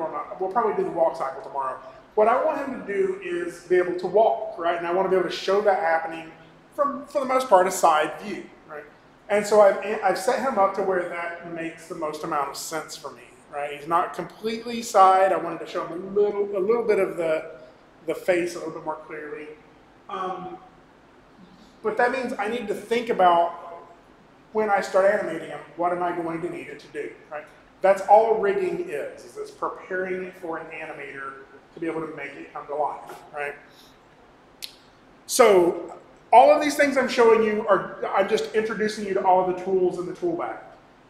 we'll probably do the walk cycle tomorrow. What I want him to do is be able to walk, right? And I want to be able to show that happening from, for the most part, a side view, right? And so I've set him up to where that makes the most amount of sense for me, right? He's not completely side. I wanted to show him a little bit of the face a little bit more clearly. But that means I need to think about when I start animating him, what am I going to need it to do, right? That's all rigging is it's preparing it for an animator to be able to make it come to life, right? So all of these things I'm showing you I'm just introducing you to all of the tools in the tool bag.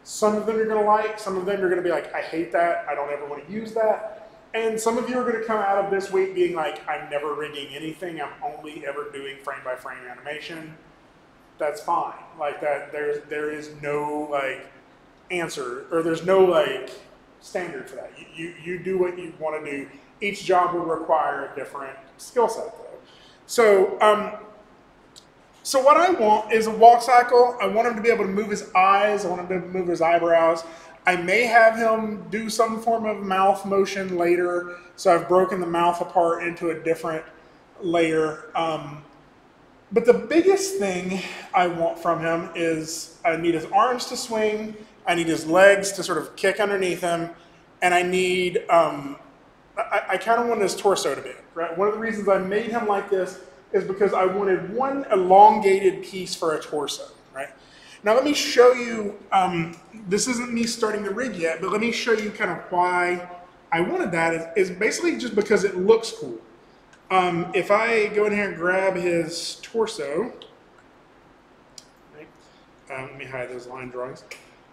Some of them you're gonna like, some of them you're gonna be like, I hate that, I don't ever want to use that. And some of you are gonna come out of this week being like, I'm never rigging anything, I'm only ever doing frame by frame animation. That's fine. Like that, there is no like answer, or there's no like standard for that. You do what you want to do. Each job will require a different skill set though. So so what I want is a walk cycle. I want him to be able to move his eyes. I want him to move his eyebrows. I may have him do some form of mouth motion later. So I've broken the mouth apart into a different layer. But the biggest thing I want from him is I need his arms to swing, I need his legs to sort of kick underneath him, and I need, I kind of want his torso to be, right? One of the reasons I made him like this is because I wanted one elongated piece for a torso, right? Now let me show you, this isn't me starting the rig yet, but let me show you kind of why I wanted that is basically just because it looks cool. If I go in here and grab his torso, right, let me hide those line drawings.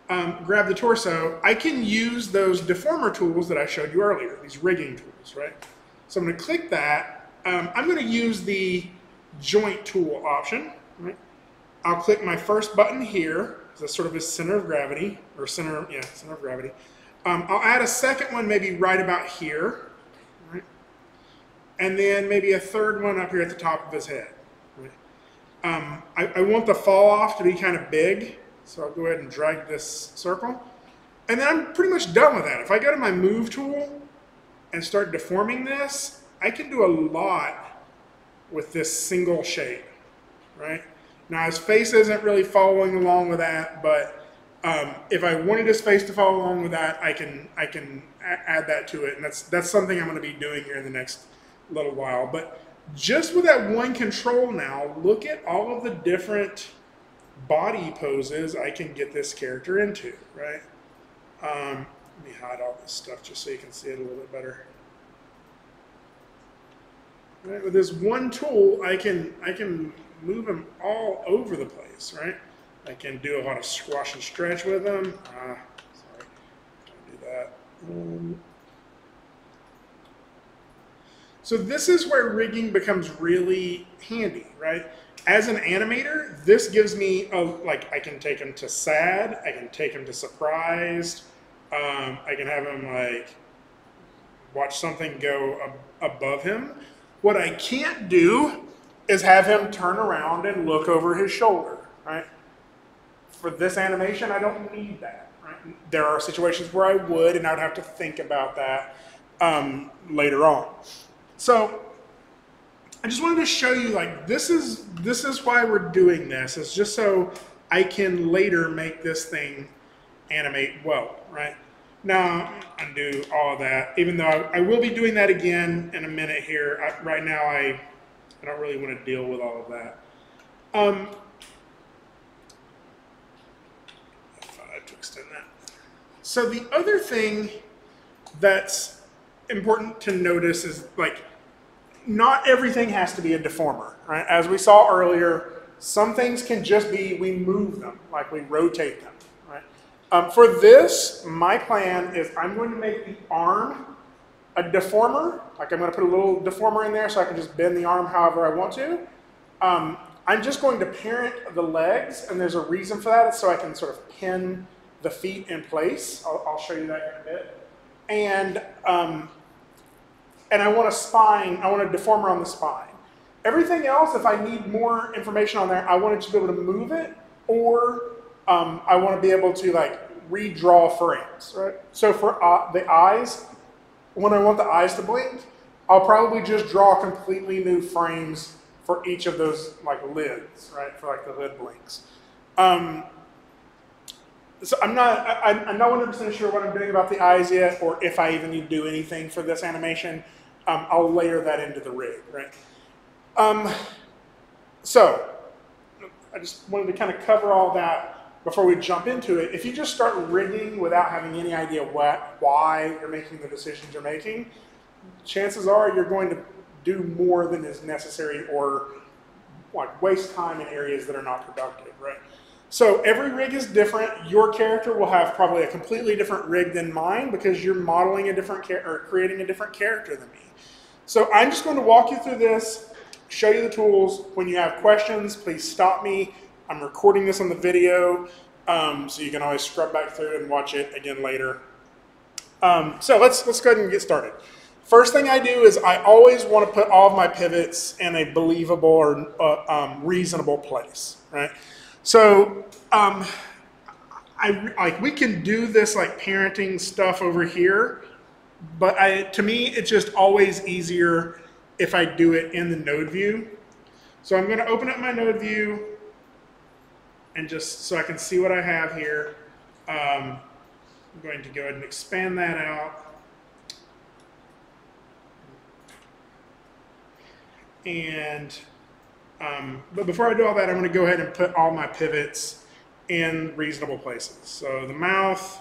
grab the torso, I can use those deformer tools that I showed you earlier, these rigging tools, right? So I'm going to click that. I'm going to use the joint tool option, right? I'll click my first button here. That's sort of his center of gravity, or center of gravity. I'll add a second one maybe right about here, right? And then maybe a third one up here at the top of his head. Right? I want the fall off to be kind of big, so I'll go ahead and drag this circle. And then I'm pretty much done with that. If I go to my move tool and start deforming this, I can do a lot with this single shape, right? Now his face isn't really following along with that, but if I wanted his face to follow along with that, I can add that to it, and that's something I'm going to be doing here in the next little while. But just with that one control now, look at all of the different body poses I can get this character into, right? Let me hide all this stuff just so you can see it a little bit better. Right, with this one tool, I can move them all over the place, right? I can do a lot of squash and stretch with them. Sorry, don't do that. So this is where rigging becomes really handy, right? As an animator, this gives me I can take him to sad, I can take him to surprised, I can have him like watch something go above him. What I can't do is have him turn around and look over his shoulder, right? For this animation, I don't need that, right? There are situations where I would, and I would have to think about that later on. So I just wanted to show you, like, this is why we're doing this. It's just so I can later make this thing animate well, right? Now, undo all of that, even though I will be doing that again in a minute here. Right now, I don't really want to deal with all of that. I thought I had to extend that. So the other thing that's important to notice is, like, not everything has to be a deformer, right? As we saw earlier, some things can just be we move them, like we rotate them, right? For this, my plan is I'm going to make the arm a deformer. Like I'm going to put a little deformer in there so I can just bend the arm however I want to. I'm just going to parent the legs, and there's a reason for that. It's so I can sort of pin the feet in place. I'll show you that in a bit. And I want a spine, I want a deformer on the spine. Everything else, if I need more information on there, I want to be able to move it, or I want to be able to like redraw frames, right? So for the eyes, when I want the eyes to blink, I'll probably just draw completely new frames for each of those like lids, right? For like the lid blinks. So I'm not 100% sure what I'm doing about the eyes yet, or if I even need to do anything for this animation. I'll layer that into the rig, right? So I just wanted to kind of cover all that before we jump into it. If you just start rigging without having any idea why you're making the decisions you're making, chances are you're going to do more than is necessary, or like waste time in areas that are not productive, right? So every rig is different. Your character will have probably a completely different rig than mine because you're modeling a different or creating a different character than me. So I'm just going to walk you through this, show you the tools. When you have questions, please stop me. I'm recording this on the video, so you can always scrub back through and watch it again later. So let's go ahead and get started. First thing I do is I always want to put all of my pivots in a believable or reasonable place, right? So we can do this like parenting stuff over here, but to me it's just always easier if I do it in the node view. So I'm going to open up my node view, and just so I can see what I have here, I'm going to go ahead and expand that out. And but before I do all that, I'm going to go ahead and put all my pivots in reasonable places. So the mouth,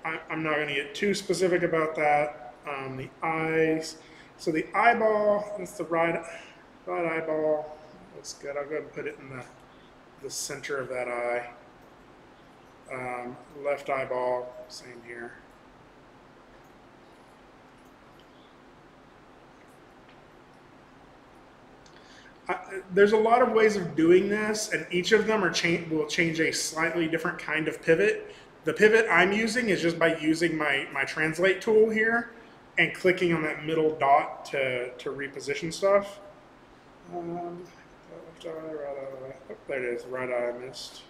I'm not going to get too specific about that. The eyes, so the eyeball, that's the right eyeball. That's good. I'll go ahead and put it in the center of that eye. Left eyeball, same here. There's a lot of ways of doing this, and each of them will change a slightly different kind of pivot. The pivot I'm using is just by using my translate tool here and clicking on that middle dot to reposition stuff. Left eye, right eye. Oh, there it is. Right eye I missed.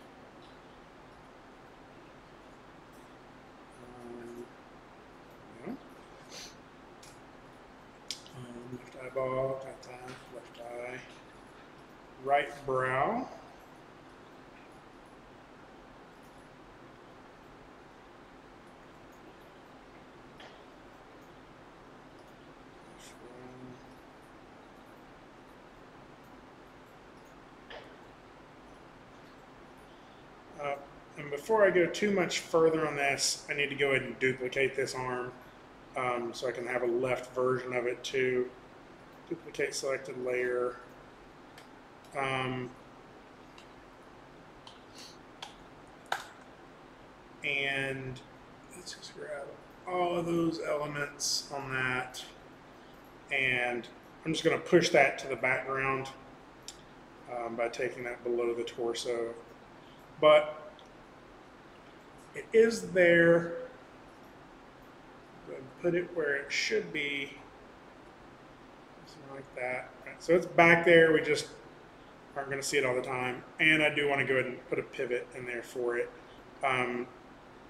No. Left eyeball, got that. Left eye. Right brow. And before I go too much further on this, I need to go ahead and duplicate this arm so I can have a left version of it too. Duplicate selected layer. And let's just grab all of those elements on that. And I'm just going to push that to the background by taking that below the torso. But it is there. Go ahead and put it where it should be. Something like that. Right, so it's back there. We just aren't going to see it all the time. And I do want to go ahead and put a pivot in there for it. I'll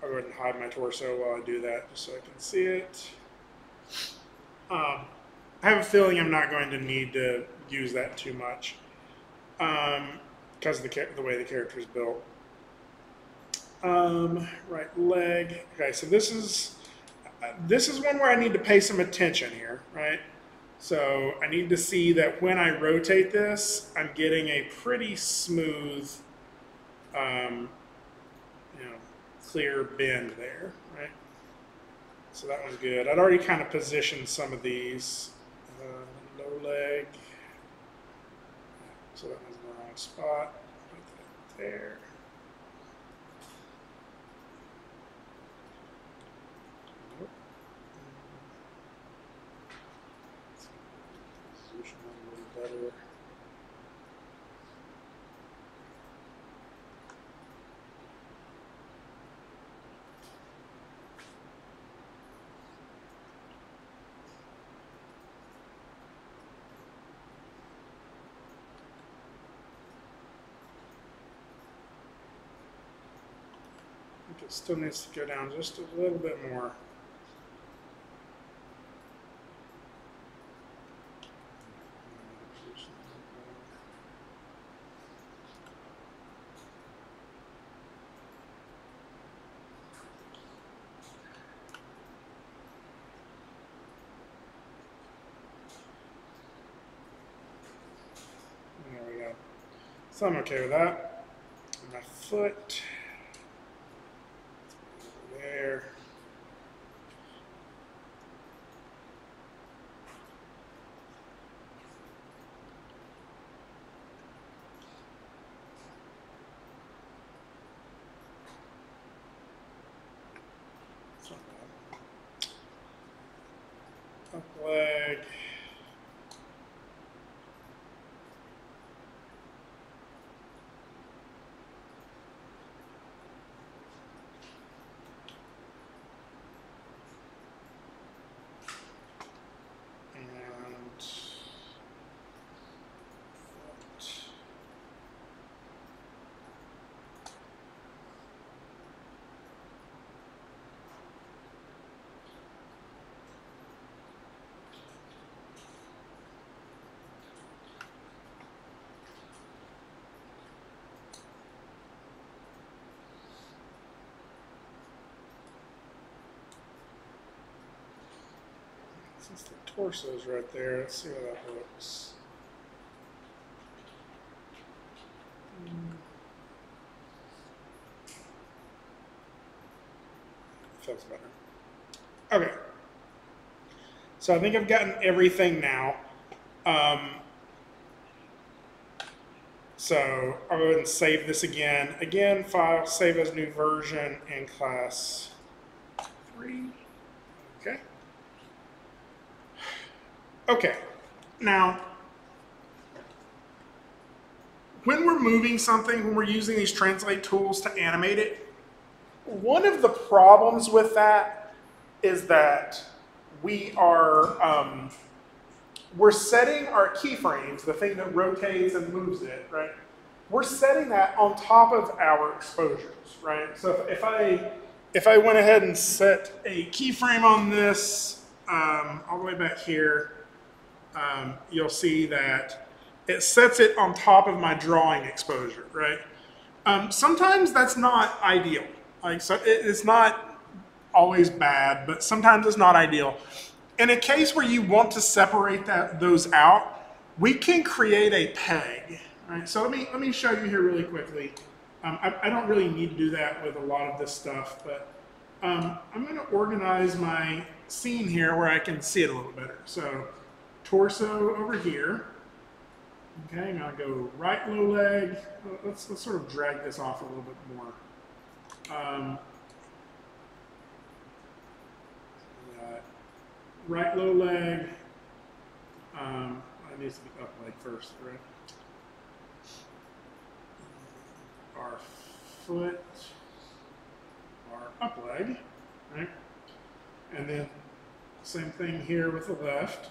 go ahead and hide my torso while I do that just so I can see it. I have a feeling I'm not going to need to use that too much because of the way the character is built. Right leg. Okay, so this is one where I need to pay some attention here, right? So I need to see that when I rotate this, I'm getting a pretty smooth, clear bend there, right? So that one's good. I'd already kind of positioned some of these. Low leg. So that one's in the wrong spot. Put that there. Nope. Position a little better. It still needs to go down just a little bit more. There we go. So I'm okay with that. My foot. There. Up leg. Since the torso's right there, let's see how that looks. Feels better. Okay. So I think I've gotten everything now. So I'll go ahead and save this again. Again, file, save as new version in class 3. Okay. Okay. Now, when we're moving something, when we're using these translate tools to animate it, one of the problems with that is that we're setting our keyframes, the thing that rotates and moves it, right? We're setting that on top of our exposures, right? So if I went ahead and set a keyframe on this all the way back here, you'll see that it sets it on top of my drawing exposure, right? Sometimes that's not ideal. Like, so it's not always bad, but sometimes it's not ideal. In a case where you want to separate those out, we can create a peg. Right? So let me show you here really quickly. I don't really need to do that with a lot of this stuff, but I'm going to organize my scene here where I can see it a little better. So torso over here. Okay, now go right low leg. Let's sort of drag this off a little bit more. Right low leg. It needs to be up leg first, right? Our foot, our up leg, right? And then same thing here with the left.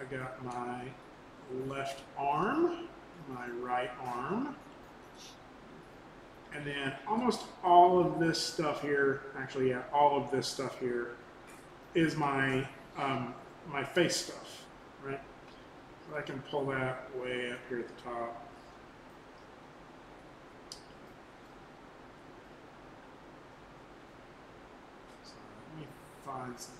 I got my left arm, my right arm, and then almost all of this stuff here, actually, yeah, all of this stuff here is my my face stuff, right? So I can pull that way up here at the top. So let me find something.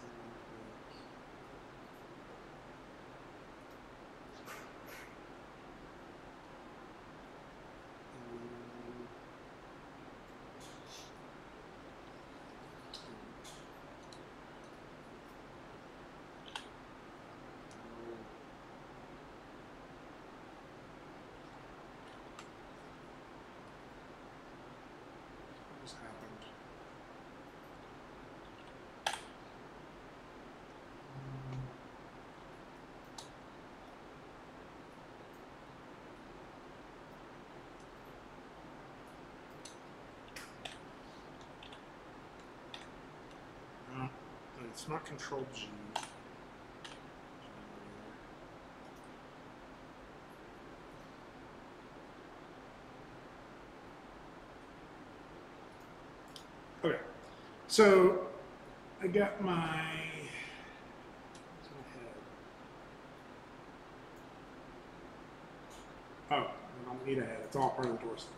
It's not Control G. Okay, so I got my head. Oh, I don't need a head. It's all part of the torso.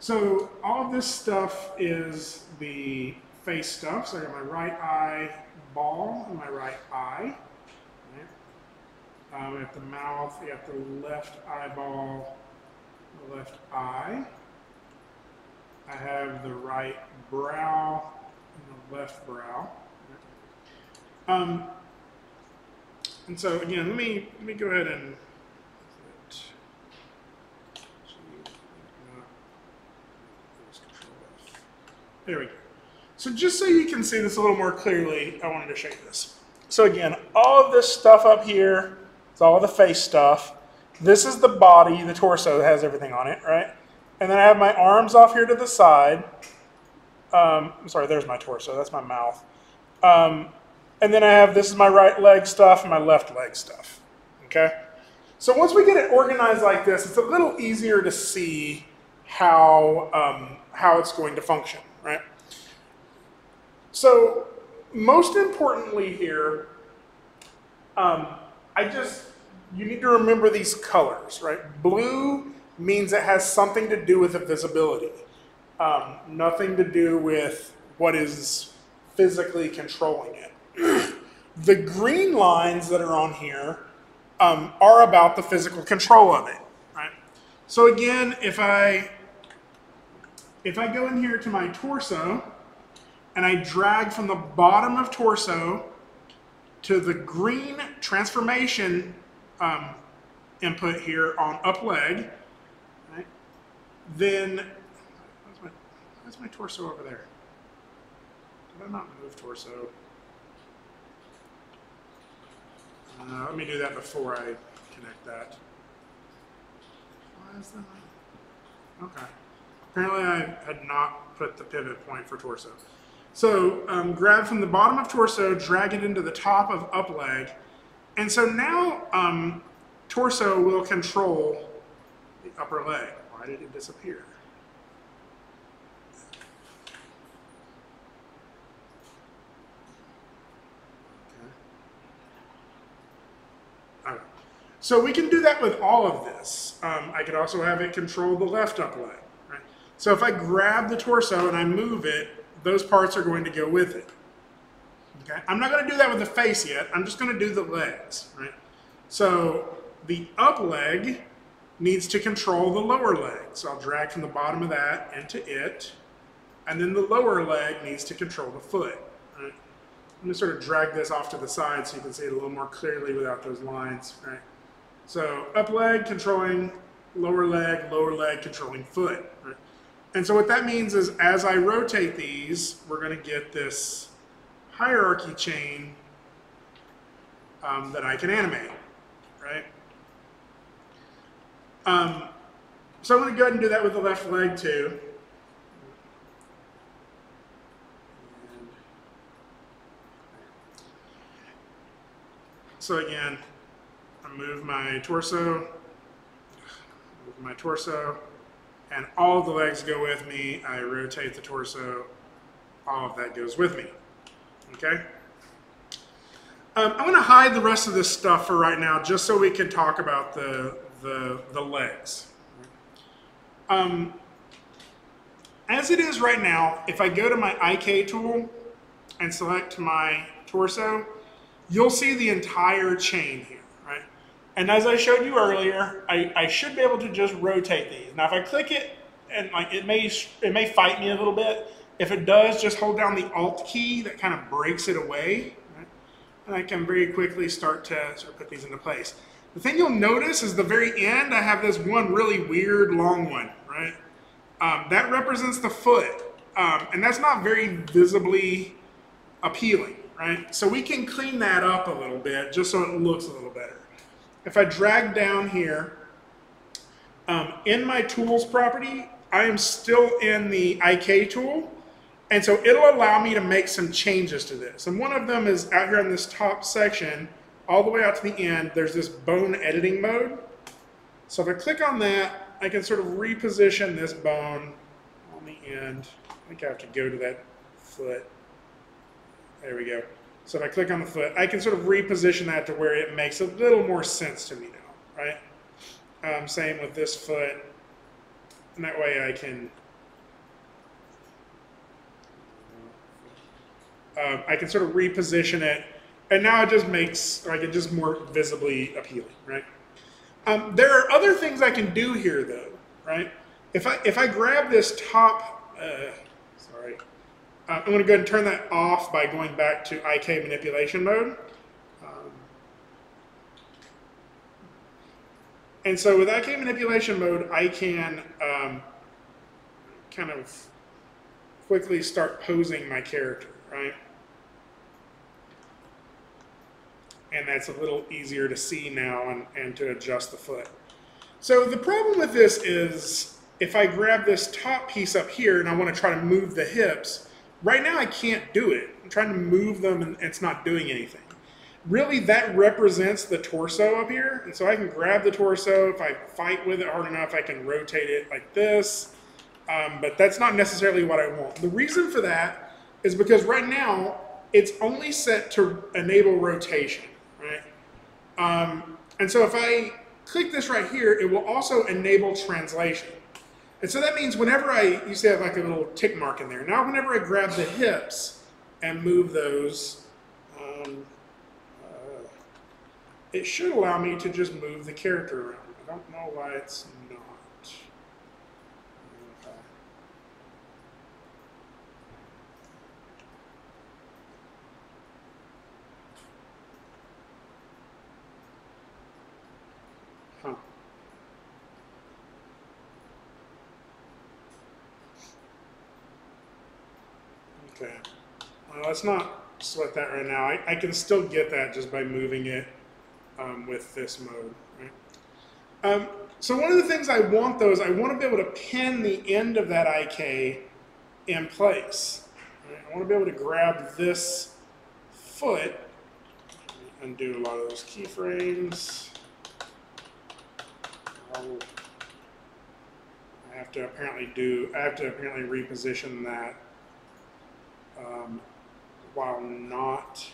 So all of this stuff is the face stuff. So I got my right eye ball and my right eye. Right? At the mouth, you got the left eyeball, the left eye. I have the right brow and the left brow. And so again, let me go ahead and there we go. So just so you can see this a little more clearly, I wanted to show you this. So again, all of this stuff up here, it's all of the face stuff. This is the body, the torso that has everything on it, right? And then I have my arms off here to the side. I'm sorry, there's my torso, that's my mouth. And then I have, this is my right leg stuff and my left leg stuff, okay? So once we get it organized like this, it's a little easier to see how it's going to function, right? So most importantly here, you need to remember these colors, right? Blue means it has something to do with the visibility, nothing to do with what is physically controlling it. The green lines that are on here are about the physical control of it, right? So again, if I go in here to my torso and I drag from the bottom of torso to the green transformation input here on up leg, right? Then, where's my torso over there? Did I not move torso? Let me do that before I connect that. Why is that? Okay. Apparently I had not put the pivot point for torso. So grab from the bottom of torso, drag it into the top of up leg. And so now torso will control the upper leg. Why did it disappear? Okay. So we can do that with all of this. I could also have it control the left up leg. Right? So if I grab the torso and I move it, those parts are going to go with it. Okay? I'm not going to do that with the face yet. I'm just going to do the legs. Right? So the up leg needs to control the lower leg. So I'll drag from the bottom of that into it. And then the lower leg needs to control the foot. Right? I'm going to sort of drag this off to the side so you can see it a little more clearly without those lines. Right? So up leg controlling lower leg controlling foot. Right? And so what that means is as I rotate these, we're going to get this hierarchy chain that I can animate. Right? So I'm going to go ahead and do that with the left leg too. So again, I move my torso, and all of the legs go with me. I rotate the torso, all of that goes with me. Okay? I'm going to hide the rest of this stuff for right now, just so we can talk about the legs. As it is right now, if I go to my IK tool and select my torso, you'll see the entire chain here, right? And as I showed you earlier, I should be able to just rotate these. Now, if I click it, and like it may fight me a little bit. If it does, just hold down the Alt key. That kind of breaks it away, right? And I can very quickly start to sort of put these into place. The thing you'll notice is the very end, I have this one really weird long one, right? That represents the foot, and that's not very visibly appealing. Right? So we can clean that up a little bit just so it looks a little better. If I drag down here, in my tools property, I am still in the IK tool, and so it'll allow me to make some changes to this. And one of them is out here in this top section, all the way out to the end, there's this bone editing mode. So if I click on that, I can sort of reposition this bone on the end. I think I have to go to that foot. There we go. So if I click on the foot, I can sort of reposition that to where it makes a little more sense to me now, right? Same with this foot. And that way I can sort of reposition it. And now it just makes like it just more visibly appealing, right? There are other things I can do here though, right? If I grab this top, I'm going to go ahead and turn that off by going back to IK manipulation mode. And so with IK manipulation mode, I can kind of quickly start posing my character, right? And that's a little easier to see now and to adjust the foot. So the problem with this is if I grab this top piece up here and I want to try to move the hips, right now I can't do it. I'm trying to move them and it's not doing anything. Really, that represents the torso up here. And so I can grab the torso. If I fight with it hard enough, I can rotate it like this. But that's not necessarily what I want. The reason for that is because right now, it's only set to enable rotation, right? And so if I click this right here, it will also enable translation. And so that means whenever you see I have like a little tick mark in there. Now whenever I grab the hips and move those, it should allow me to just move the character around. I don't know why it's not. Okay. Okay. Well, let's not sweat that right now. I can still get that just by moving it with this mode. Right? So one of the things I want, though, is I want to be able to pin the end of that IK in place. Right? I want to be able to grab this foot, undo a lot of those keyframes. I have to apparently reposition that while not.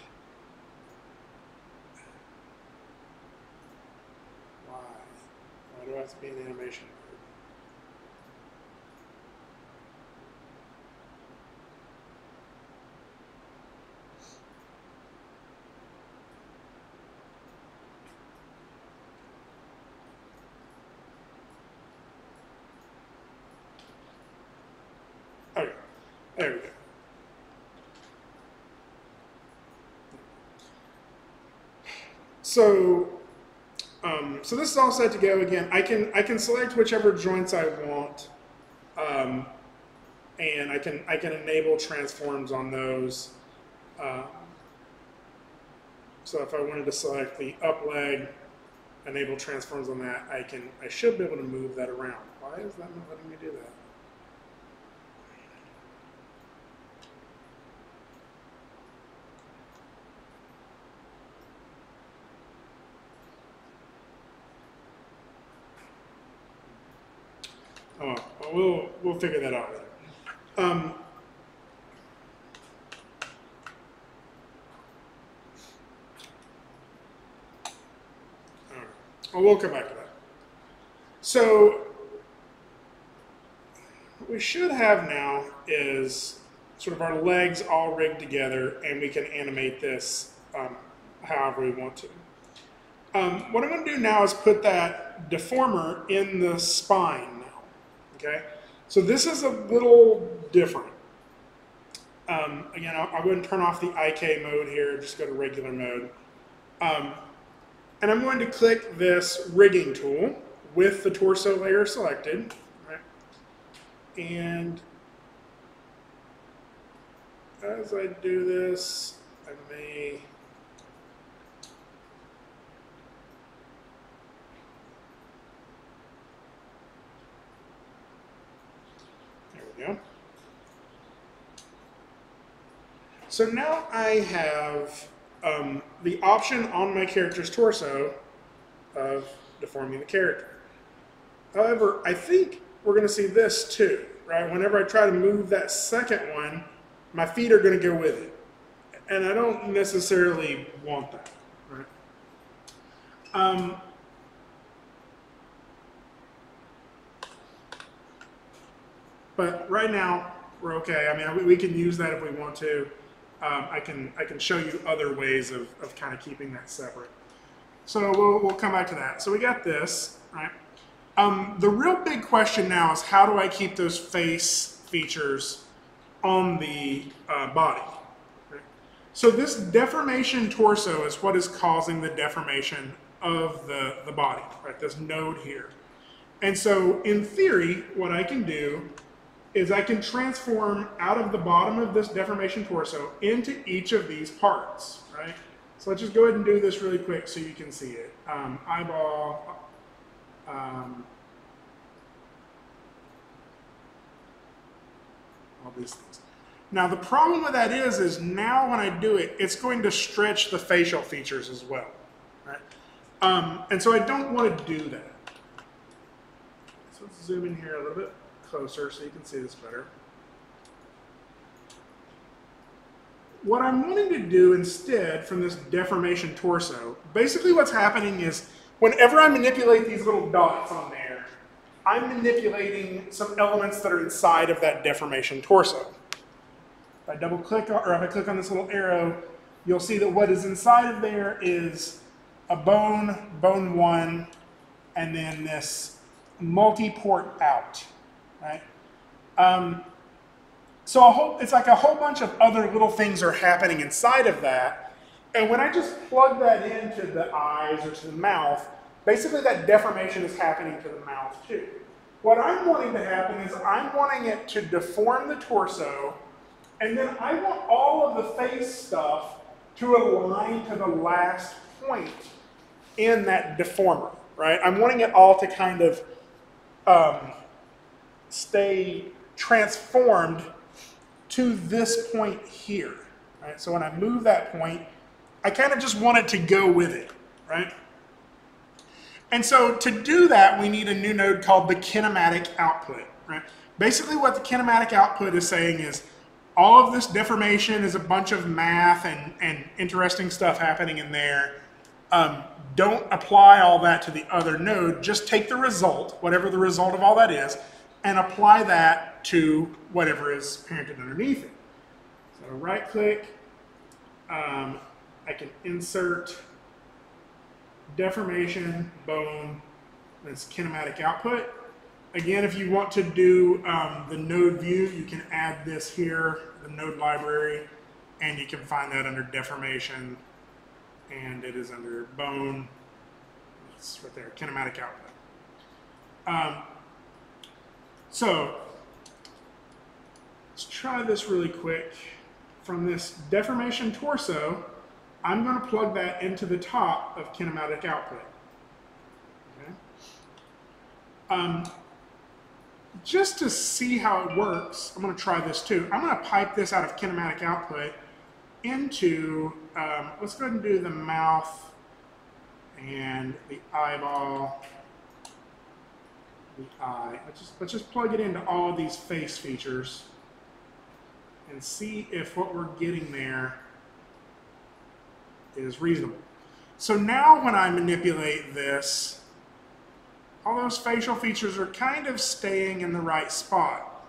Why do I have to be in animation mode? Okay, there we go. So this is all set to go. Again, I can select whichever joints I want, and I can enable transforms on those. So if I wanted to select the up leg, enable transforms on that, I should be able to move that around. Why is that not letting me do that? Oh, well, we'll figure that out later. All right. Well, we'll come back to that. So what we should have now is sort of our legs all rigged together, and we can animate this however we want to. What I'm going to do now is put that deformer in the spine. Okay, so this is a little different. Again, I'll go ahead and turn off the IK mode here, just go to regular mode. And I'm going to click this rigging tool with the torso layer selected. Right? And as I do this, I may... Yeah. So now I have the option on my character's torso of deforming the character. However, I think we're going to see this too, right? Whenever I try to move that second one, my feet are going to go with it. And I don't necessarily want that, right? But right now, we're okay. I mean, we can use that if we want to. I can show you other ways of kind of keeping that separate. So we'll come back to that. So we got this, right? The real big question now is how do I keep those face features on the body? Right? So this deformation torso is what is causing the deformation of the body, right? This node here. And so in theory, what I can do is I can transform out of the bottom of this deformation torso into each of these parts, right? So let's just go ahead and do this really quick so you can see it. Eyeball, all these things. Now the problem with that is now when I do it, it's going to stretch the facial features as well, right? And so I don't want to do that. So let's zoom in here a little bit closer so you can see this better. What I'm wanting to do instead from this deformation torso, basically what's happening is whenever I manipulate these little dots on there, I'm manipulating some elements that are inside of that deformation torso. If I double click or if I click on this little arrow, you'll see that what is inside of there is a bone, bone one, and then this multi-port out. Right? So it's like a whole bunch of other little things are happening inside of that. And when I just plug that into the eyes or to the mouth, basically that deformation is happening to the mouth too. What I'm wanting to happen is I'm wanting it to deform the torso And then I want all of the face stuff to align to the last point in that deformer, right? I'm wanting it all to kind of stay transformed to this point here, right? So when I move that point, I kind of just want it to go with it, right? And so to do that, we need a new node called the kinematic output, right? Basically what the kinematic output is saying is all of this deformation is a bunch of math and interesting stuff happening in there. Don't apply all that to the other node. Just take the result, whatever the result of all that is, and apply that to whatever is parented underneath it. So right click, I can insert deformation, bone, that's kinematic output. Again, if you want to do the node view, you can add this here, the node library, and you can find that under deformation, and it is under bone. It's right there, kinematic output. So let's try this really quick. From this deformation torso, I'm going to plug that into the top of kinematic output. Okay. Just to see how it works, I'm going to try this too. I'm going to pipe this out of kinematic output into, let's go ahead and do the mouth and the eyeball, the eye. Let's just plug it into all of these face features and see if what we're getting there is reasonable. So now when I manipulate this, all those facial features are kind of staying in the right spot.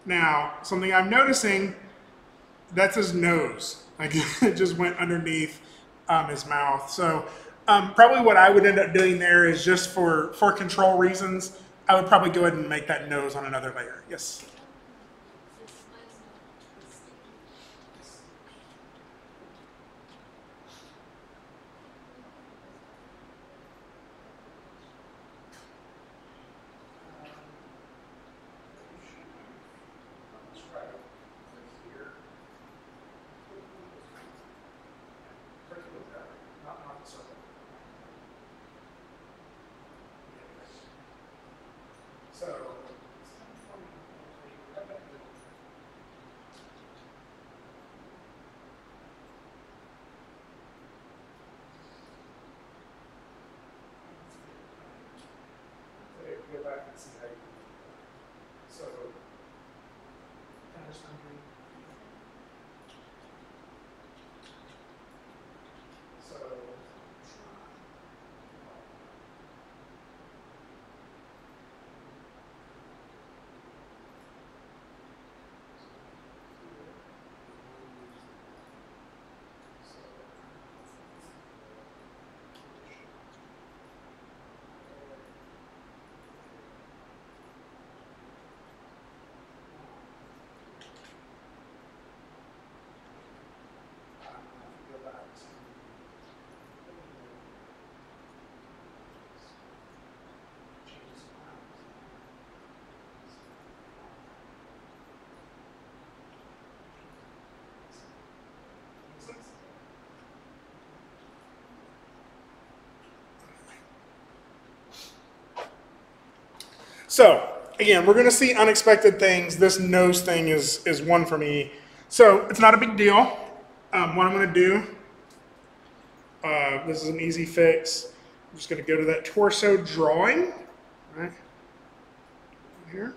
Now, something I'm noticing, that's his nose. Like it just went underneath his mouth. So probably what I would end up doing there is just for control reasons, I would probably go ahead and make that nose on another layer. Yes? Go back and see how you do that. So, So, again, we're going to see unexpected things. This nose thing is one for me. So, it's not a big deal. What I'm going to do, this is an easy fix. I'm just going to go to that torso drawing, right here.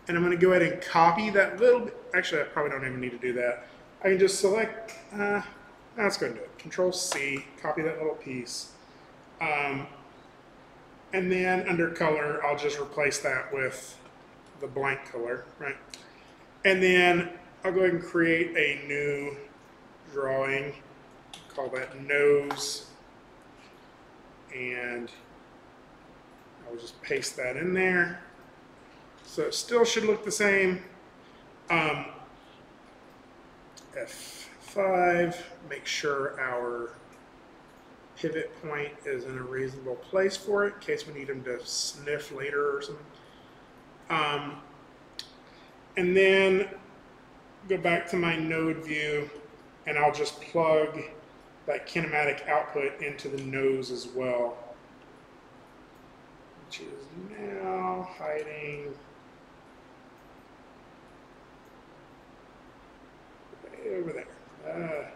And I'm going to go ahead and copy that little bit. Actually, I probably don't even need to do that. I can just select, let's go ahead and do it. Control C, copy that little piece. And then under color, I'll just replace that with the blank color, right? And then I'll go ahead and create a new drawing, call that nose, and I'll just paste that in there. So it still should look the same. F5, make sure our pivot point is in a reasonable place for it in case we need him to sniff later or something. And then go back to my node view, and I'll just plug that kinematic output into the nose as well, which is now hiding way over there.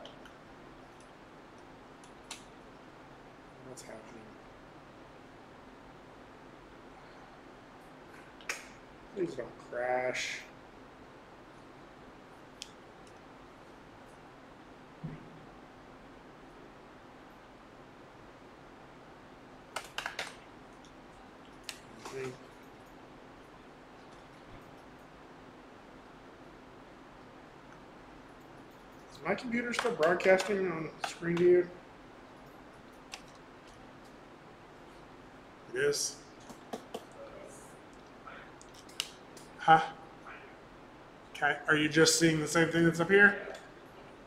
What's happening? Please don't crash. Is my computer still broadcasting on screen to you? It is. Huh? Okay. Are you just seeing the same thing that's up here?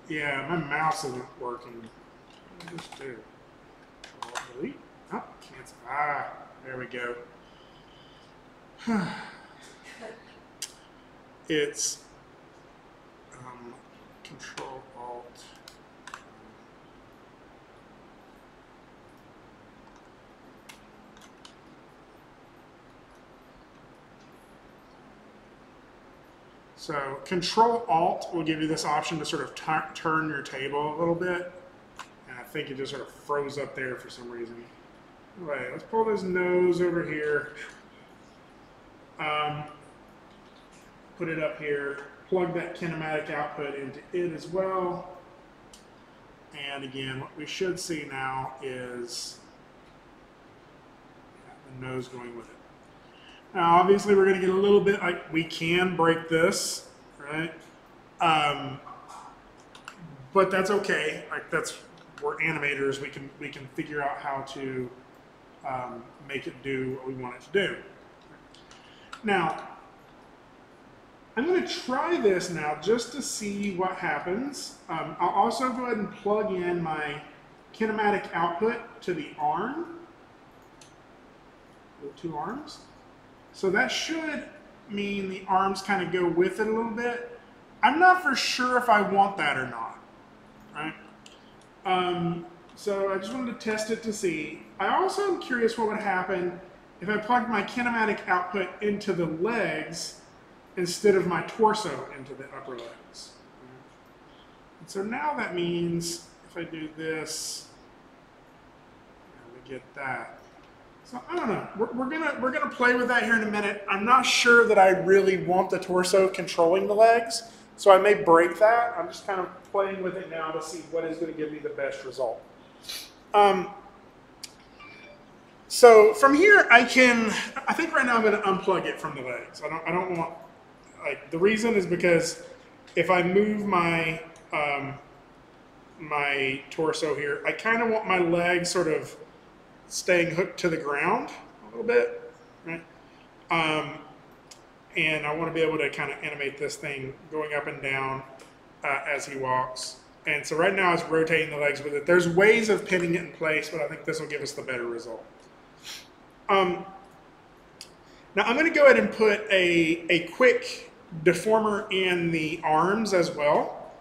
Yeah, my mouse isn't working. What did I just do? Delete? Oh, cancel. Ah, there we go. It's Control Alt. So Control Alt will give you this option to sort of turn your table a little bit. And I think it just sort of froze up there for some reason. All right, let's pull this nose over here. Put it up here. Plug that kinematic output into it as well. And again, what we should see now is the nose going with it. Now, obviously, we're going to get a little bit, like, we can break this, right? But that's okay. Like, we're animators. We can figure out how to make it do what we want it to do. Now, I'm going to try this now just to see what happens. I'll also go ahead and plug in my kinematic output to the arm, the two arms. So that should mean the arms kind of go with it a little bit. I'm not for sure if I want that or not, right? So I just wanted to test it to see. I also am curious what would happen if I plugged my kinematic output into the legs instead of my torso into the upper legs. And so now that means if I do this, we get that. So I don't know. We're gonna play with that here in a minute. I'm not sure that I really want the torso controlling the legs, so I may break that. I'm just kind of playing with it now to see what is going to give me the best result. So from here, I think right now I'm going to unplug it from the legs. I don't want, like, the reason is because if I move my my torso here, I kind of want my legs sort of staying hooked to the ground a little bit, right? And I want to be able to kind of animate this thing going up and down as he walks. And so right now it's rotating the legs with it. There's ways of pinning it in place, but I think this will give us the better result. Now I'm going to go ahead and put a quick deformer in the arms as well.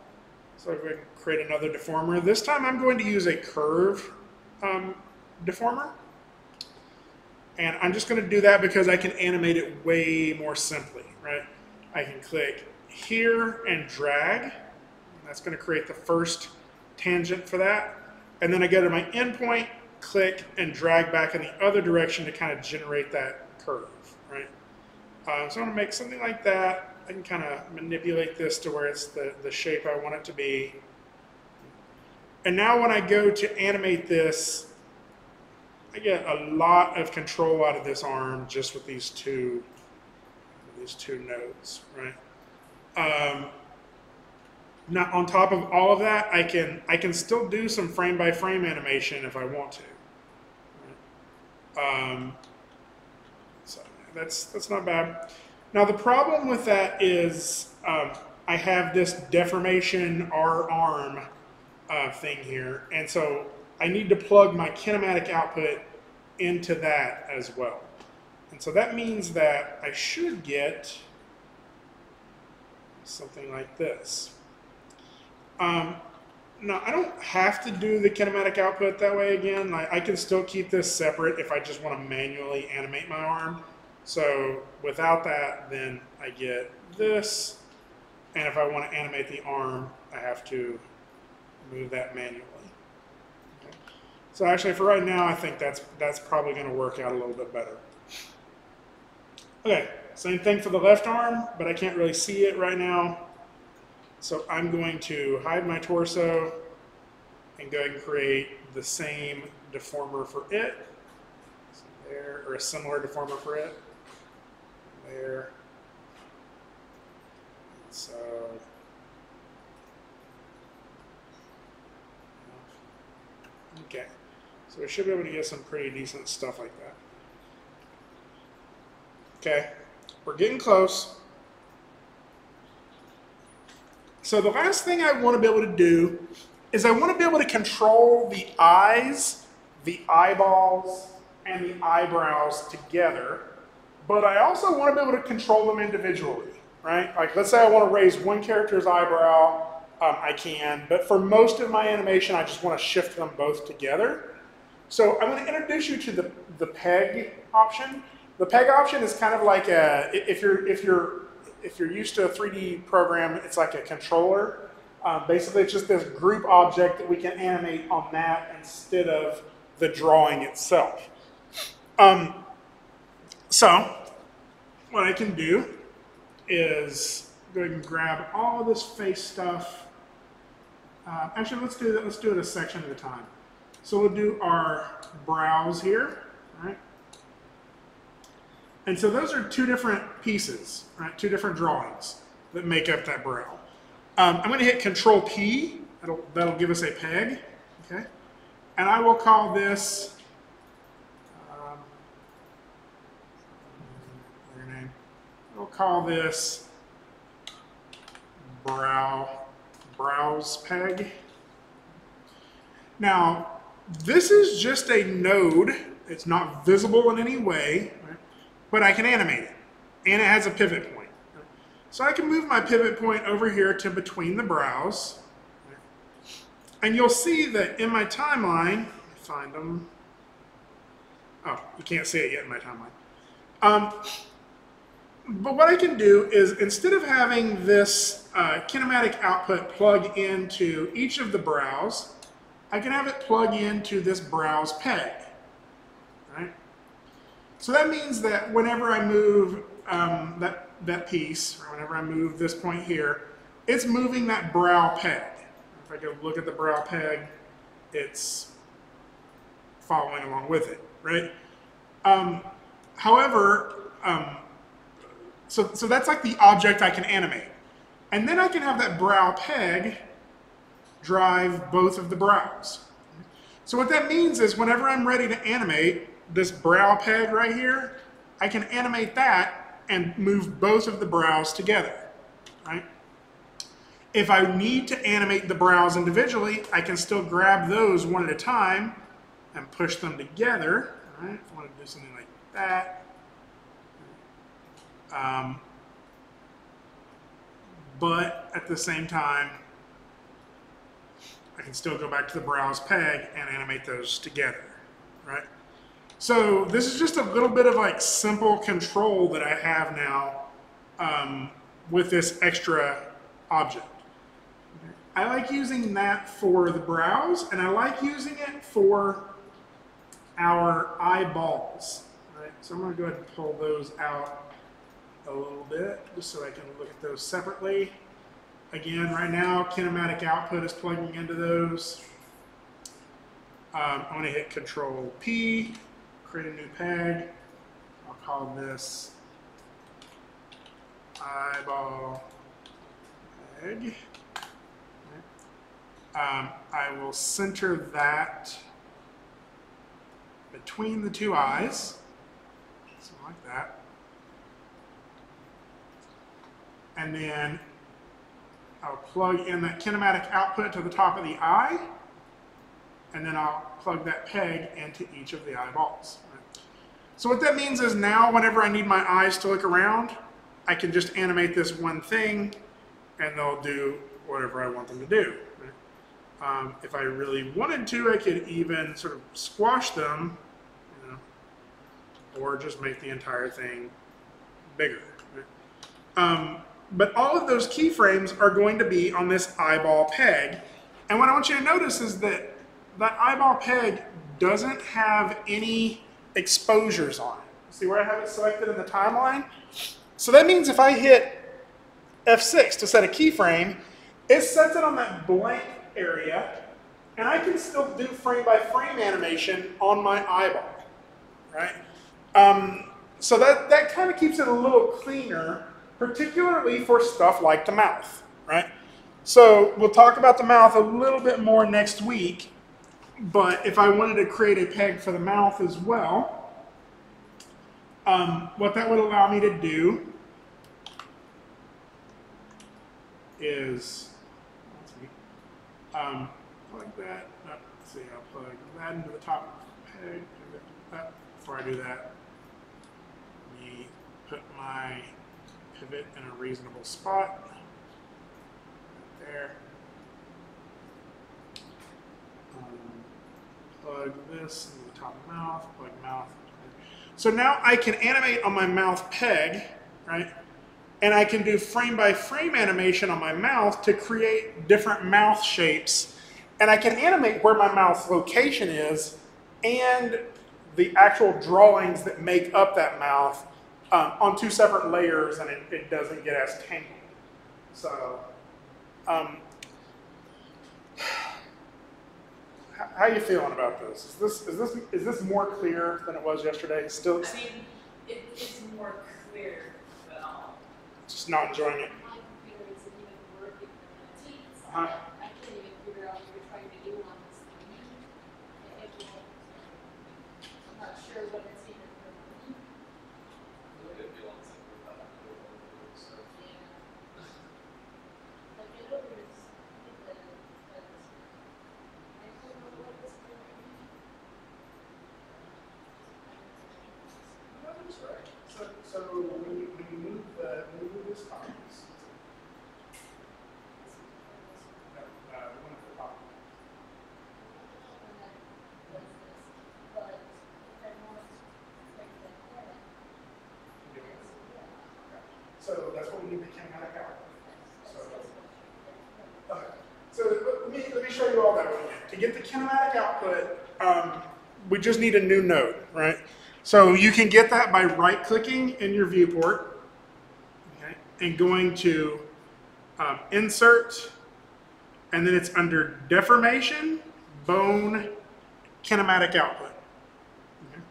So I'm going to create another deformer. This time I'm going to use a curve deformer. And I'm just going to do that because I can animate it way more simply, right? I can click here and drag. That's going to create the first tangent for that. And then I go to my endpoint, click, and drag back in the other direction to kind of generate that curve, right? So I'm going to make something like that. I can kind of manipulate this to where it's the shape I want it to be. And now when I go to animate this, I get a lot of control out of this arm just with these two nodes, right? Now, on top of all of that, I can still do some frame-by-frame animation if I want to. Right? So that's not bad. Now, the problem with that is I have this deformation R arm thing here, and so I need to plug my kinematic output into that as well. And so that means that I should get something like this. Now, I don't have to do the kinematic output that way again. I can still keep this separate if I just want to manually animate my arm. So without that, then I get this. And if I want to animate the arm, I have to move that manually. Okay. So actually, for right now, I think that's probably going to work out a little bit better. Okay, same thing for the left arm, but I can't really see it right now. So I'm going to hide my torso and go ahead and create the same deformer for it. So there, or a similar deformer for it. There. So okay. So we should be able to get some pretty decent stuff like that. Okay, we're getting close. So the last thing I want to be able to do is I want to be able to control the eyes, the eyeballs, and the eyebrows together, but I also want to be able to control them individually, right? Like let's say I want to raise one character's eyebrow, I can, but for most of my animation, I just want to shift them both together. So I'm going to introduce you to the peg option. The peg option is kind of like if you're used to a 3D program, it's like a controller. Basically, it's just this group object that we can animate on that instead of the drawing itself. So what I can do is go ahead and grab all this face stuff. Actually, let's do that. Let's do it a section at a time. So we'll do our brows here, right? And so those are two different pieces, right? Two different drawings that make up that brow. I'm going to hit Control P. That'll give us a peg, okay? And I will call this. We'll call this brows peg. Now, this is just a node. It's not visible in any way, right? But I can animate it, and it has a pivot point. So I can move my pivot point over here to between the brows, and you'll see that in my timeline, let me find them. Oh, you can't see it yet in my timeline. But what I can do is, instead of having this kinematic output plug into each of the brows, I can have it plug into this brows peg, right? So that means that whenever I move that piece, or whenever I move this point here, it's moving that brow peg. If I go look at the brow peg, it's following along with it, right? However, so that's like the object I can animate. And then I can have that brow peg drive both of the brows. So what that means is whenever I'm ready to animate this brow peg right here, I can animate that and move both of the brows together, right? If I need to animate the brows individually, I can still grab those one at a time and push them together, right? If I want to do something like that. But at the same time, I can still go back to the brows peg and animate those together, right? So this is just a little bit of like simple control that I have now with this extra object. I like using that for the brows, and I like using it for our eyeballs, right? So I'm going to go ahead and pull those out a little bit just so I can look at those separately. Again, right now, kinematic output is plugging into those. I'm going to hit Control P, create a new peg. I'll call this eyeball peg. I will center that between the two eyes, something like that. And then I'll plug in that kinematic output to the top of the eye, and then I'll plug that peg into each of the eyeballs. Right? So what that means is now whenever I need my eyes to look around, I can just animate this one thing, and they'll do whatever I want them to do. Right? If I really wanted to, I could even sort of squash them, you know, or just make the entire thing bigger. Right? But all of those keyframes are going to be on this eyeball peg. And what I want you to notice is that that eyeball peg doesn't have any exposures on it. See where I have it selected in the timeline? So that means if I hit F6 to set a keyframe, it sets it on that blank area, and I can still do frame-by-frame animation on my eyeball, right? So that kind of keeps it a little cleaner, particularly for stuff like the mouth, right? So we'll talk about the mouth a little bit more next week, but if I wanted to create a peg for the mouth as well, what that would allow me to do is plug that, let's see, I'll plug that into the top of the peg. Before I do that, let me put my pivot in a reasonable spot. Right there. Plug this into the top of the mouth, plug mouth. So now I can animate on my mouth peg, right? And I can do frame-by-frame animation on my mouth to create different mouth shapes. And I can animate where my mouth location is and the actual drawings that make up that mouth on two separate layers, and it doesn't get as tangled. So, how are you feeling about this? Is this more clear than it was yesterday? Still, I mean, it's more clear, but just not enjoying it. My computer isn't even working on my teeth. Uh-huh. I can't even figure out what you're trying to do on this thing. I'm not sure what it's even doing. Like it opens the I don't know what this is doing. No, that's right. So when you move this copies, the one at the top. So that's what we need the kinematic output. So let me show you all that one again. To get the kinematic output, we just need a new node, right? So you can get that by right-clicking in your viewport, okay, and going to Insert, and then it's under Deformation, Bone, Kinematic Output. Okay.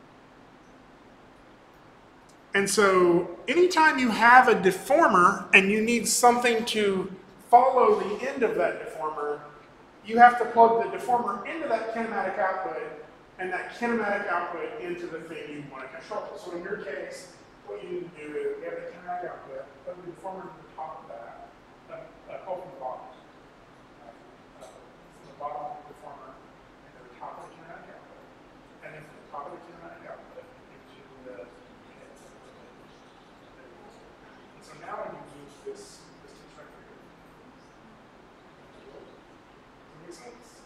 And so anytime you have a deformer and you need something to follow the end of that deformer, you have to plug the deformer into that kinematic output and that kinematic output into the thing you want to control. So in your case, what you need to do is we have the kinematic output, put the deformer to the top of that, open the bottom. From the bottom of the deformer into the top of the kinematic output, and then from the top of the kinematic output into the head. And so now I can use this right here. Does that make sense?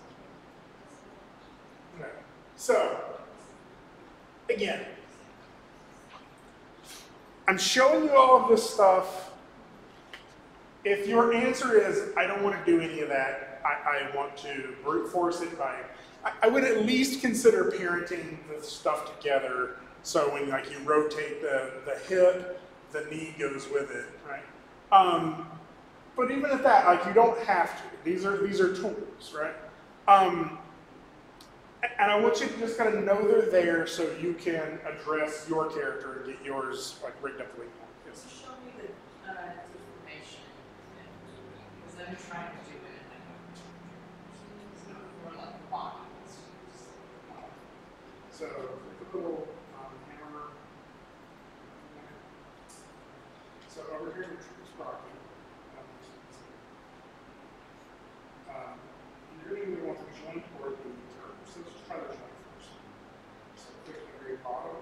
Okay. So, again, I'm showing you all of this stuff. If your answer is, I don't want to do any of that, I want to brute force it by, I would at least consider parenting the stuff together so when like you rotate the hip, the knee goes with it, right? But even at that, like you don't have to. These are tools, right? And I want you to just kind of know they're there so you can address your character and get yours like rigged up the way you want. Yes. show me the deformation. Because I'm trying to do it. It's not more like bodies. So the little hammer. So over here, it's rocking. You're going to want the joint or the curve. So let's just try the joint first. So click the very bottom.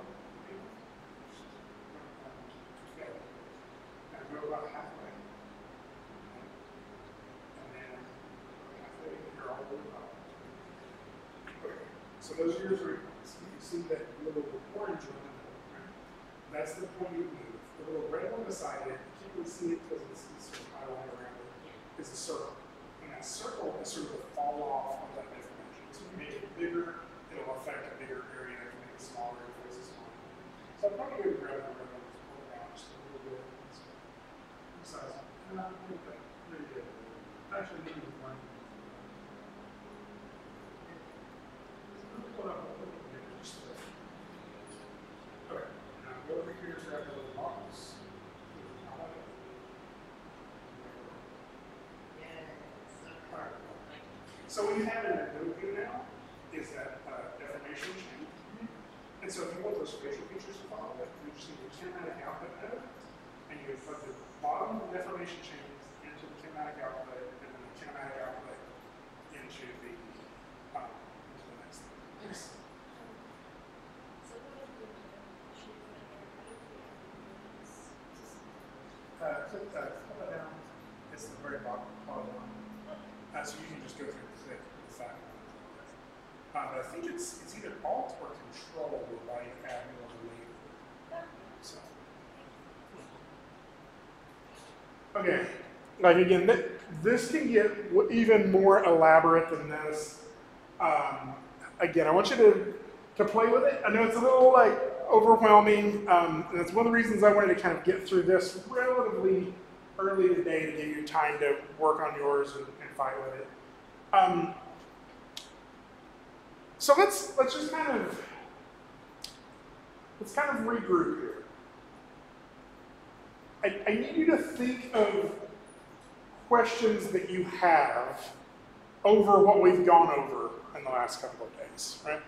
And go about halfway. Okay, so those are your 3 points. You can see that little orange one in the middle, right? That's the point you move. The little red one beside it, you can't really see it because it's sort of highlighted around it, is a circle. And that circle is sort of the fall off of that deformation. So if you make it bigger, it'll affect a bigger area. If you make it smaller, it makes it smaller. So I'm probably going to grab that red one and pull it out just a little bit. Size. Okay. Very good. Actually, maybe one. Pull it up a little bit, just a bit. Okay. Now go over here, grab the little box. Alright. So what you have in that node view now is that deformation chain. And so if you want those facial features to follow it, you just need the kinematic output node, and you put the bottom deformation chains into the kinematic output, and then the kinematic output into the next thing. Yes. Click that down. It's the very bottom one. So you can just go through and click the fact. But I think it's either Alt or Control will allow you to add more later. So. Okay. Like again, this can get even more elaborate than this. Again, I want you to play with it. I know it's a little like overwhelming, and that's one of the reasons I wanted to kind of get through this relatively early today to give you time to work on yours and fight with it. So let's just kind of regroup here. I need you to think of questions that you have over what we've gone over in the last couple of days, right?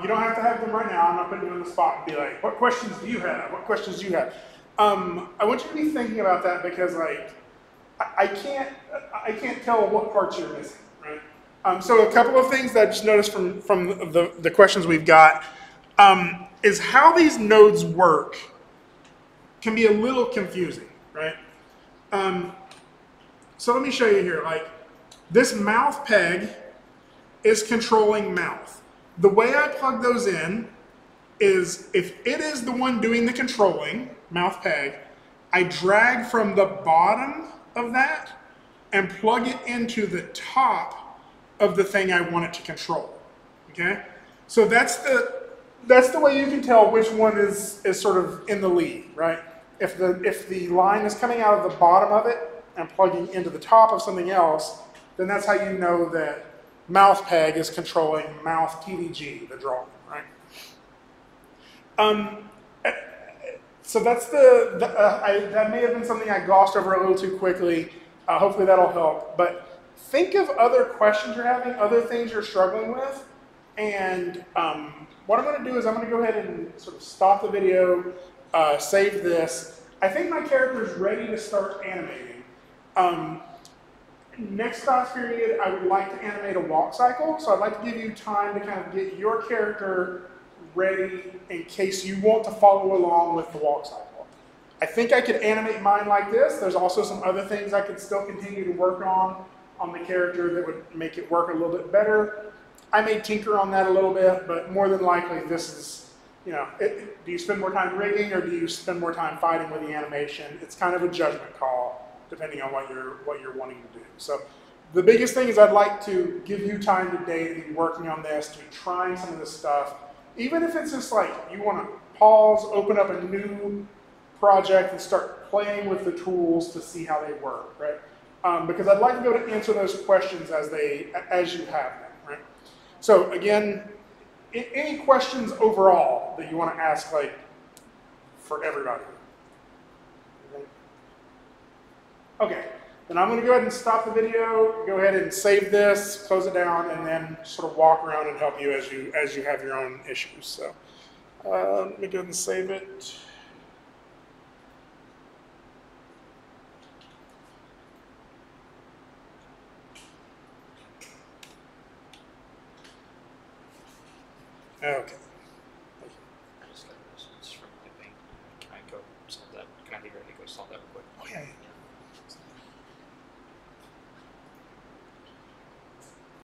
You don't have to have them right now. I'm not putting you on the spot and be like, what questions do you have? What questions do you have? I want you to be thinking about that because like, I can't tell what parts you're missing, right? So a couple of things that I just noticed from the questions we've got is how these nodes work can be a little confusing, right? So let me show you here. Like this mouth peg is controlling mouth. The way I plug those in is if it is the one doing the controlling, mouth peg, I drag from the bottom of that and plug it into the top of the thing I want it to control. Okay? So that's the way you can tell which one is sort of in the lead, right? If the line is coming out of the bottom of it and plugging into the top of something else, then that's how you know that mouth peg is controlling mouth TVG, the drawing, right? So that's that may have been something I glossed over a little too quickly. Hopefully that'll help. But think of other questions you're having, other things you're struggling with, and what I'm going to do is I'm going to go ahead and sort of stop the video, save this. I think my character is ready to start animating. Next class period, I would like to animate a walk cycle, so I'd like to give you time to kind of get your character ready in case you want to follow along with the walk cycle. I think I could animate mine like this. There's also some other things I could still continue to work on the character that would make it work a little bit better. I may tinker on that a little bit, but more than likely this is, you know, do you spend more time rigging or do you spend more time fighting with the animation? It's kind of a judgment call depending on what you're wanting to do. So the biggest thing is I'd like to give you time today to be working on this, to be trying some of this stuff. Even if it's just like you want to pause, open up a new project and start playing with the tools to see how they work, right? Because I'd like to be able to answer those questions as you have them, right? So again, any questions overall that you want to ask, like, for everybody? Okay, then I'm going to go ahead and stop the video, go ahead and save this, close it down, and then sort of walk around and help you as you have your own issues. So let me go ahead and save it. Okay. I just got a message from my bank. Can I go solve that? Can I be ready to go solve that real quick? Okay.